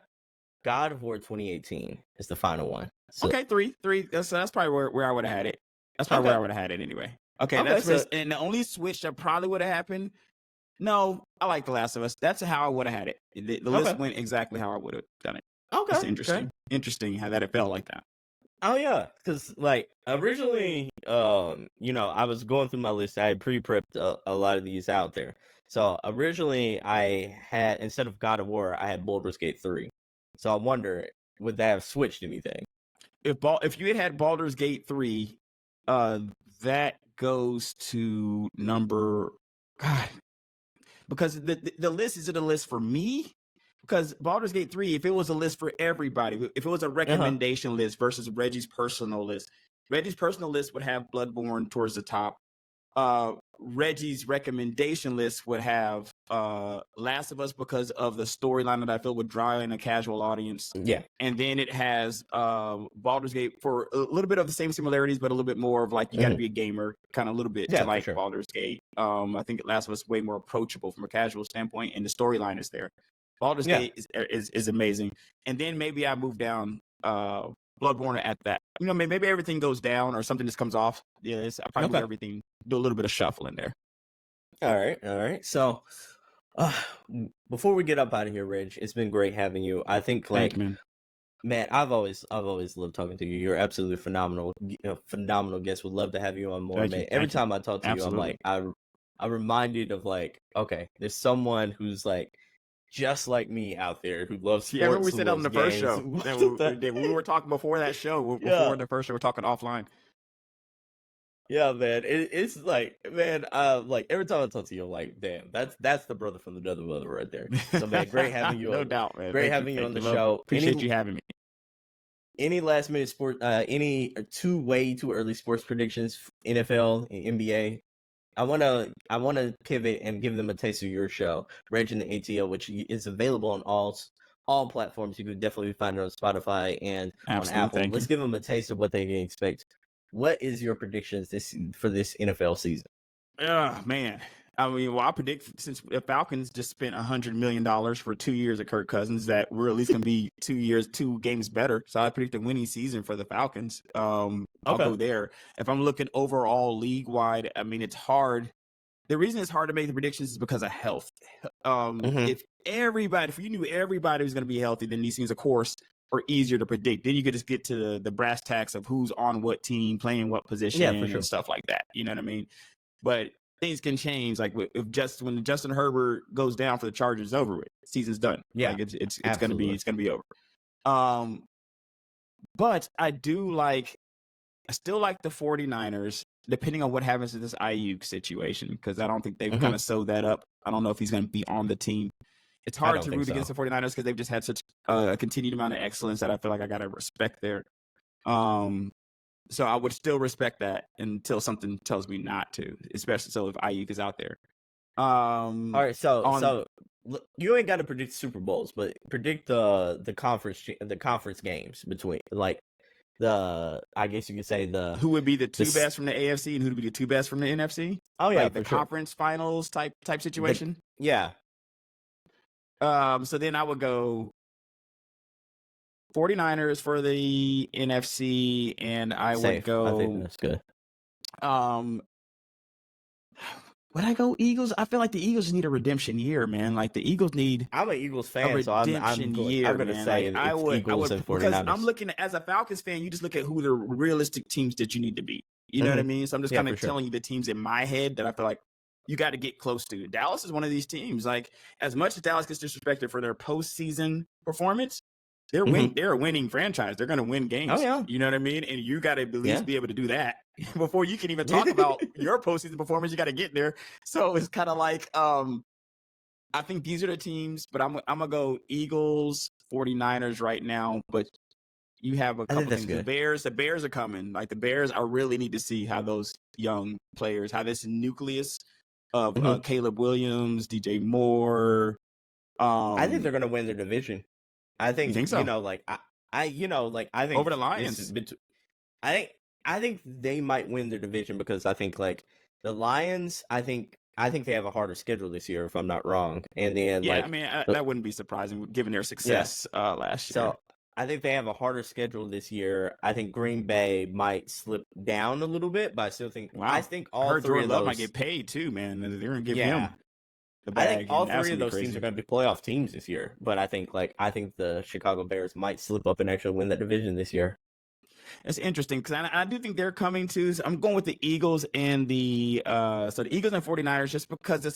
God of War 2018 is the final one. So, okay, 3. That's probably where I would have had it. That's probably where I would have had it anyway. Okay, and the only switch that probably would have happened. No, I like The Last of Us. That's how I would have had it. The list went exactly how I would have done it. Okay, that's interesting. Okay. Interesting how that it felt like that. Oh yeah, because like originally, I was going through my list. I had pre-prepped a lot of these out there. So originally, I had, instead of God of War, I had Baldur's Gate 3. So I wonder, would that have switched anything? If you had Baldur's Gate 3, that goes to number, God, because the list is a list for me, because Baldur's Gate 3, if it was a list for everybody, if it was a recommendation list versus Reggie's personal list would have Bloodborne towards the top. Reggie's recommendation list would have Last of Us because of the storyline that I feel would draw in a casual audience. Yeah. And then it has Baldur's Gate for a little bit of the same similarities, but a little bit more of like you got to be a gamer, kind of a little bit to like Baldur's Gate. I think Last of Us is way more approachable from a casual standpoint, and the storyline is there. Baldur's Gate is amazing. And then maybe I move down Bloodborne at that. You know, maybe everything goes down or something just comes off. I probably move everything, do a little bit of shuffle in there. All right. So before we get up out of here, Reg, it's been great having you. I think like man, I've always loved talking to you. You're absolutely phenomenal guest. Would love to have you on more, man. Every time I talk to you, I'm like I'm reminded of like, okay, there's someone who's like just like me out there who loves sports. Yeah, remember we said on the first show. we were talking before that show. Before the first show, we were talking offline. Yeah, man. It's like, man, like every time I talk to you, I'm like, damn, that's the brother from the other brother right there. So, man, great having you. No doubt, man. Great having you on the show. Appreciate you having me. Any last minute any way too early sports predictions, NFL, NBA? I wanna pivot and give them a taste of your show, Reg and the ATL, which is available on all platforms. You could definitely find it on Spotify and on Apple. Let's give them a taste of what they can expect. What is your predictions for this NFL season? Man. I mean, I predict since the Falcons just spent $100 million for 2 years of Kirk Cousins, that we're at least going to be 2 games better. So I predict a winning season for the Falcons. I'll go there. If I'm looking overall league wide, I mean, it's hard. The reason it's hard to make the predictions is because of health. If you knew everybody was going to be healthy, then these things, of course, are easier to predict. Then you could just get to the brass tacks of who's on what team, playing what position, and stuff like that. You know what I mean? But things can change. Like when Justin Herbert goes down for the Chargers, over with. Season's done. Yeah, like it's gonna be over. But I still like the 49ers, depending on what happens to this Ayuk situation, because I don't think they've kind of sewed that up. I don't know if he's going to be on the team. It's hard to root against the 49ers because they've just had such a continued amount of excellence that I feel like I got to respect there. So I would still respect that until something tells me not to, especially so if Ayuk is out there. All right, so you ain't got to predict Super Bowls, but predict the conference games between like I guess you could say who would be the two best from the AFC and who would be the two best from the NFC. Oh yeah, like the conference finals type situation. Yeah. So then I would go 49ers for the NFC, and I would go. I think that's good. Would I go Eagles? I feel like the Eagles need a redemption year, man. Like the Eagles need. I'm an Eagles fan, so I'm going to say like, I would and 49ers. Because I'm looking as a Falcons fan, you just look at who the realistic teams that you need to beat. You know what I mean? So I'm just kind of telling you the teams in my head that I feel like you got to get close to. Dallas is one of these teams. Like as much as Dallas gets disrespected for their postseason performance, they're a winning franchise. They're going to win games. Oh, yeah. You know what I mean? And you got to at least be able to do that before you can even talk about your postseason performance. You got to get there. So it's kind of like, I think these are the teams, but I'm going to go Eagles, 49ers right now. But you have a couple things. Good. The Bears are coming. Like the Bears, I really need to see how those young players, how this nucleus of Caleb Williams, DJ Moore. I think they're going to win their division. I think so? I think over the Lions. I think they might win their division because I think like the Lions. I think they have a harder schedule this year, if I'm not wrong. And then that wouldn't be surprising given their success last year. So I think they have a harder schedule this year. I think Green Bay might slip down a little bit, but I still think I think all three of those might get paid too, man. They're going to give him. I think all three of those teams are going to be playoff teams this year, but I think the Chicago Bears might slip up and actually win that division this year. It's interesting because I do think they're coming to. So I'm going with the Eagles and the Eagles and 49ers just because it's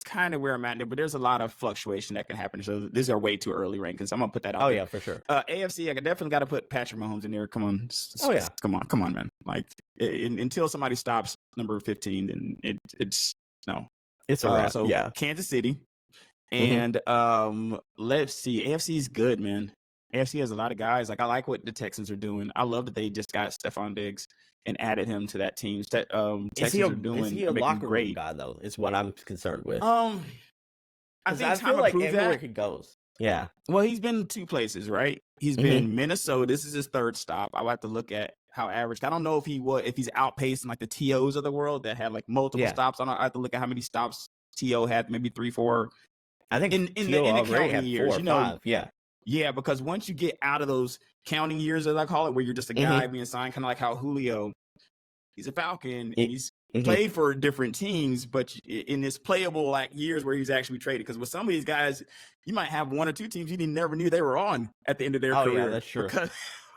kind of where I'm at there, but there's a lot of fluctuation that can happen. So these are way too early rankings. I'm gonna put that out. Oh there. Yeah, for sure. AFC, I definitely got to put Patrick Mahomes in there. Come on. Come on, man. Like until somebody stops number 15, then it's no. It's a wrap. So Kansas City, And let's see. AFC is good, man. AFC has a lot of guys. Like, I like what the Texans are doing. I love that they just got Stephon Diggs and added him to that team. Texans are doing. Is he a locker room guy though? Is what I'm concerned with. I think I feel like everywhere he goes. Yeah. Well, he's been 2 places, right? He's been Minnesota. This is his 3rd stop. I'll have to look at how average. I don't know if he's outpacing like the TOs of the world that had like multiple stops. I have to look at how many stops TO had, maybe 3, 4. I think in the counting years, 4 or 5. Yeah. Yeah, because once you get out of those counting years, as I call it, where you're just a guy being signed, kind of like how Julio, he's a Falcon, and he's played for different teams, but in this playable like years where he's actually traded. Because with some of these guys, you might have 1 or 2 teams you never knew they were on at the end of their career. Yeah, that's true.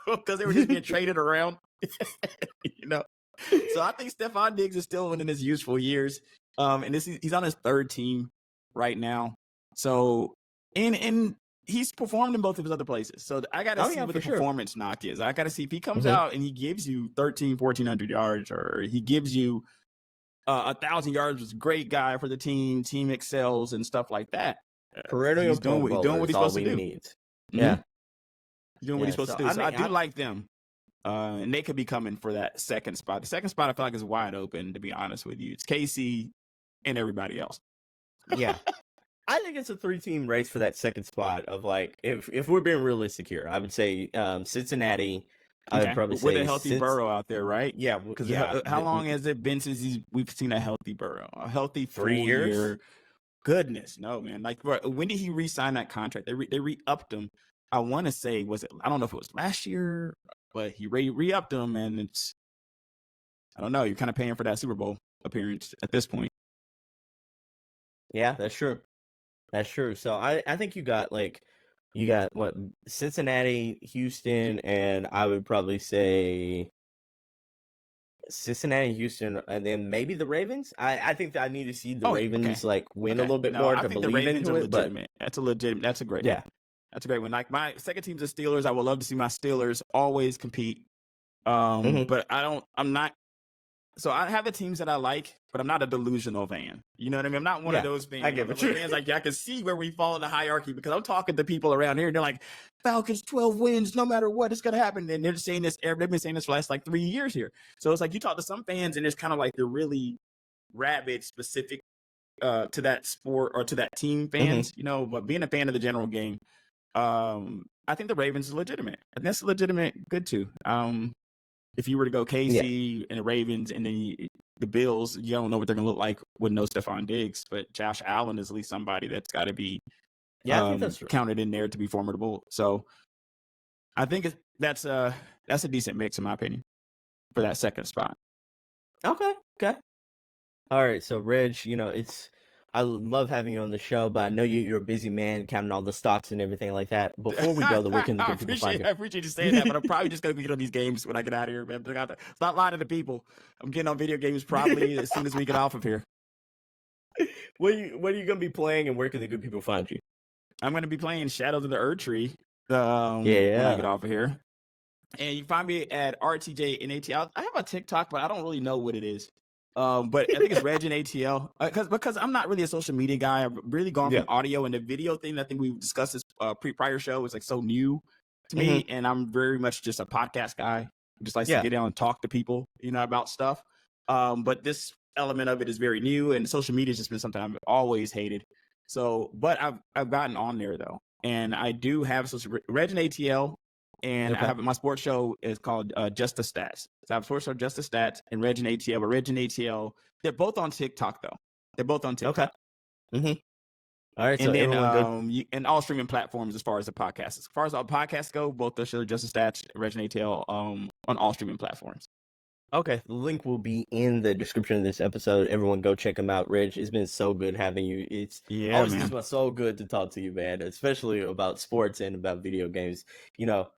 Because they were just being traded around, you know. So I think Stephon Diggs is still in his useful years, and he's on his 3rd team right now. So and he's performed in both of his other places. So I got to see what the performance knock is. I got to see if he comes out and he gives you 1,400 yards, or he gives you 1,000 yards. Was a great guy for the team. Team excels and stuff like that. He's doing what he's supposed to do. Yeah, he's doing what he's supposed to do. So I do like them, and they could be coming for that 2nd spot. The 2nd spot I feel like is wide open. To be honest with you, it's KC and everybody else. Yeah. I think it's a 3-team race for that 2nd spot of like, if we're being realistic here, I would say Cincinnati. I would probably say with a healthy Burrow out there, right? Yeah. Because how long has it been since we've seen a healthy Burrow? A healthy 3 years? Goodness, no, man. Like, when did he re-sign that contract? They re-upped him. I want to say, I don't know if it was last year, but he re-upped him, and it's, I don't know, you're kind of paying for that Super Bowl appearance at this point. Yeah, that's true. That's true. So I think you got what, Cincinnati, Houston, and I would probably say Cincinnati, Houston, and then maybe the Ravens. I think that I need to see the Ravens win a little bit more to believe into it. But that's a great one. That's a great one. Like, my second team's the Steelers. I would love to see my Steelers always compete. But I'm not. So I have the teams that I like, but I'm not a delusional fan. You know what I mean? I'm not one of those fans. I get what you're fans. Like, I can see where we fall in the hierarchy, because I'm talking to people around here and they're like, Falcons 12 wins, no matter what, it's going to happen. And they're just saying this. They've been saying this for the last like 3 years here. So it's like, you talk to some fans and it's kind of like they're really rabid, specific to that sport or to that team fans, you know, but being a fan of the general game, I think the Ravens is legitimate. And that's legitimate good too. If you were to go KC and the Ravens and then the Bills, you don't know what they're going to look like with no Stephon Diggs. But Josh Allen is at least somebody that's got to be I think that's counted in there to be formidable. So I think that's a decent mix, in my opinion, for that second spot. Okay. All right. So, Reg, you know, I love having you on the show, but I know you're a busy man counting all the stocks and everything like that. Before we go, where can the good people find you? I appreciate you saying that, but I'm probably just going to get on these games when I get out of here, man. Stop lying to the people. I'm getting on video games probably as soon as we get off of here. What are you going to be playing, and where can the good people find you? I'm going to be playing Shadows of the Erdtree when I get off of here. And you can find me at RTJNATL. I have a TikTok, but I don't really know what it is. But I think it's Reggie and ATL because I'm not really a social media guy. I'm really going from audio, and the video thing. I think we discussed this prior show was like so new to me, and I'm very much just a podcast guy. Just likes to get down and talk to people, you know, about stuff. But this element of it is very new, and social media has just been something I've always hated. So, but I've gotten on there though, and I do have Reggie and ATL. And I have my sports show is called Just the Stats. So I have a sports show, Just the Stats, and Reggie and ATL. But Reggie and ATL, they're both on TikTok though. They're both on TikTok. Okay. All right. And so then and all streaming platforms as far as the podcasts. As far as all podcasts go, both the show Just the Stats, Reggie and ATL on all streaming platforms. Okay, the link will be in the description of this episode. Everyone go check them out. Reg, it's been so good having you. It's been so good to talk to you, man, especially about sports and about video games. You know,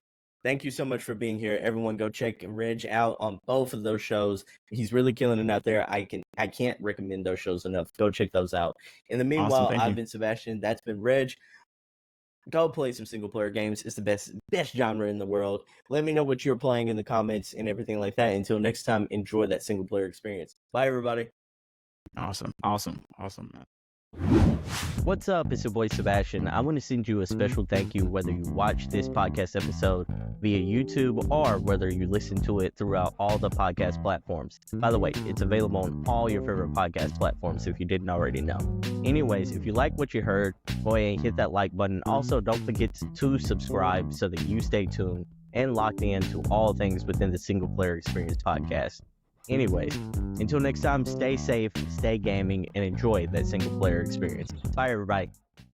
thank you so much for being here. Everyone go check Reg out on both of those shows. He's really killing it out there. I can't recommend those shows enough. Go check those out. In the meanwhile, I've been Sebastion. That's been Reg. Go play some single player games. It's the best genre in the world. Let me know what you're playing in the comments and everything like that. Until next time, enjoy that single player experience. Bye, everybody. Awesome, man. What's up? It's your boy Sebastion. I want to send you a special thank you whether you watch this podcast episode via YouTube or whether you listen to it throughout all the podcast platforms. By the way, it's available on all your favorite podcast platforms if you didn't already know. Anyways, if you like what you heard, go ahead and hit that like button. Also, don't forget to subscribe so that you stay tuned and locked in to all things within the Single Player Experience podcast. Anyways, until next time, stay safe, stay gaming, and enjoy that single player experience. Bye, everybody.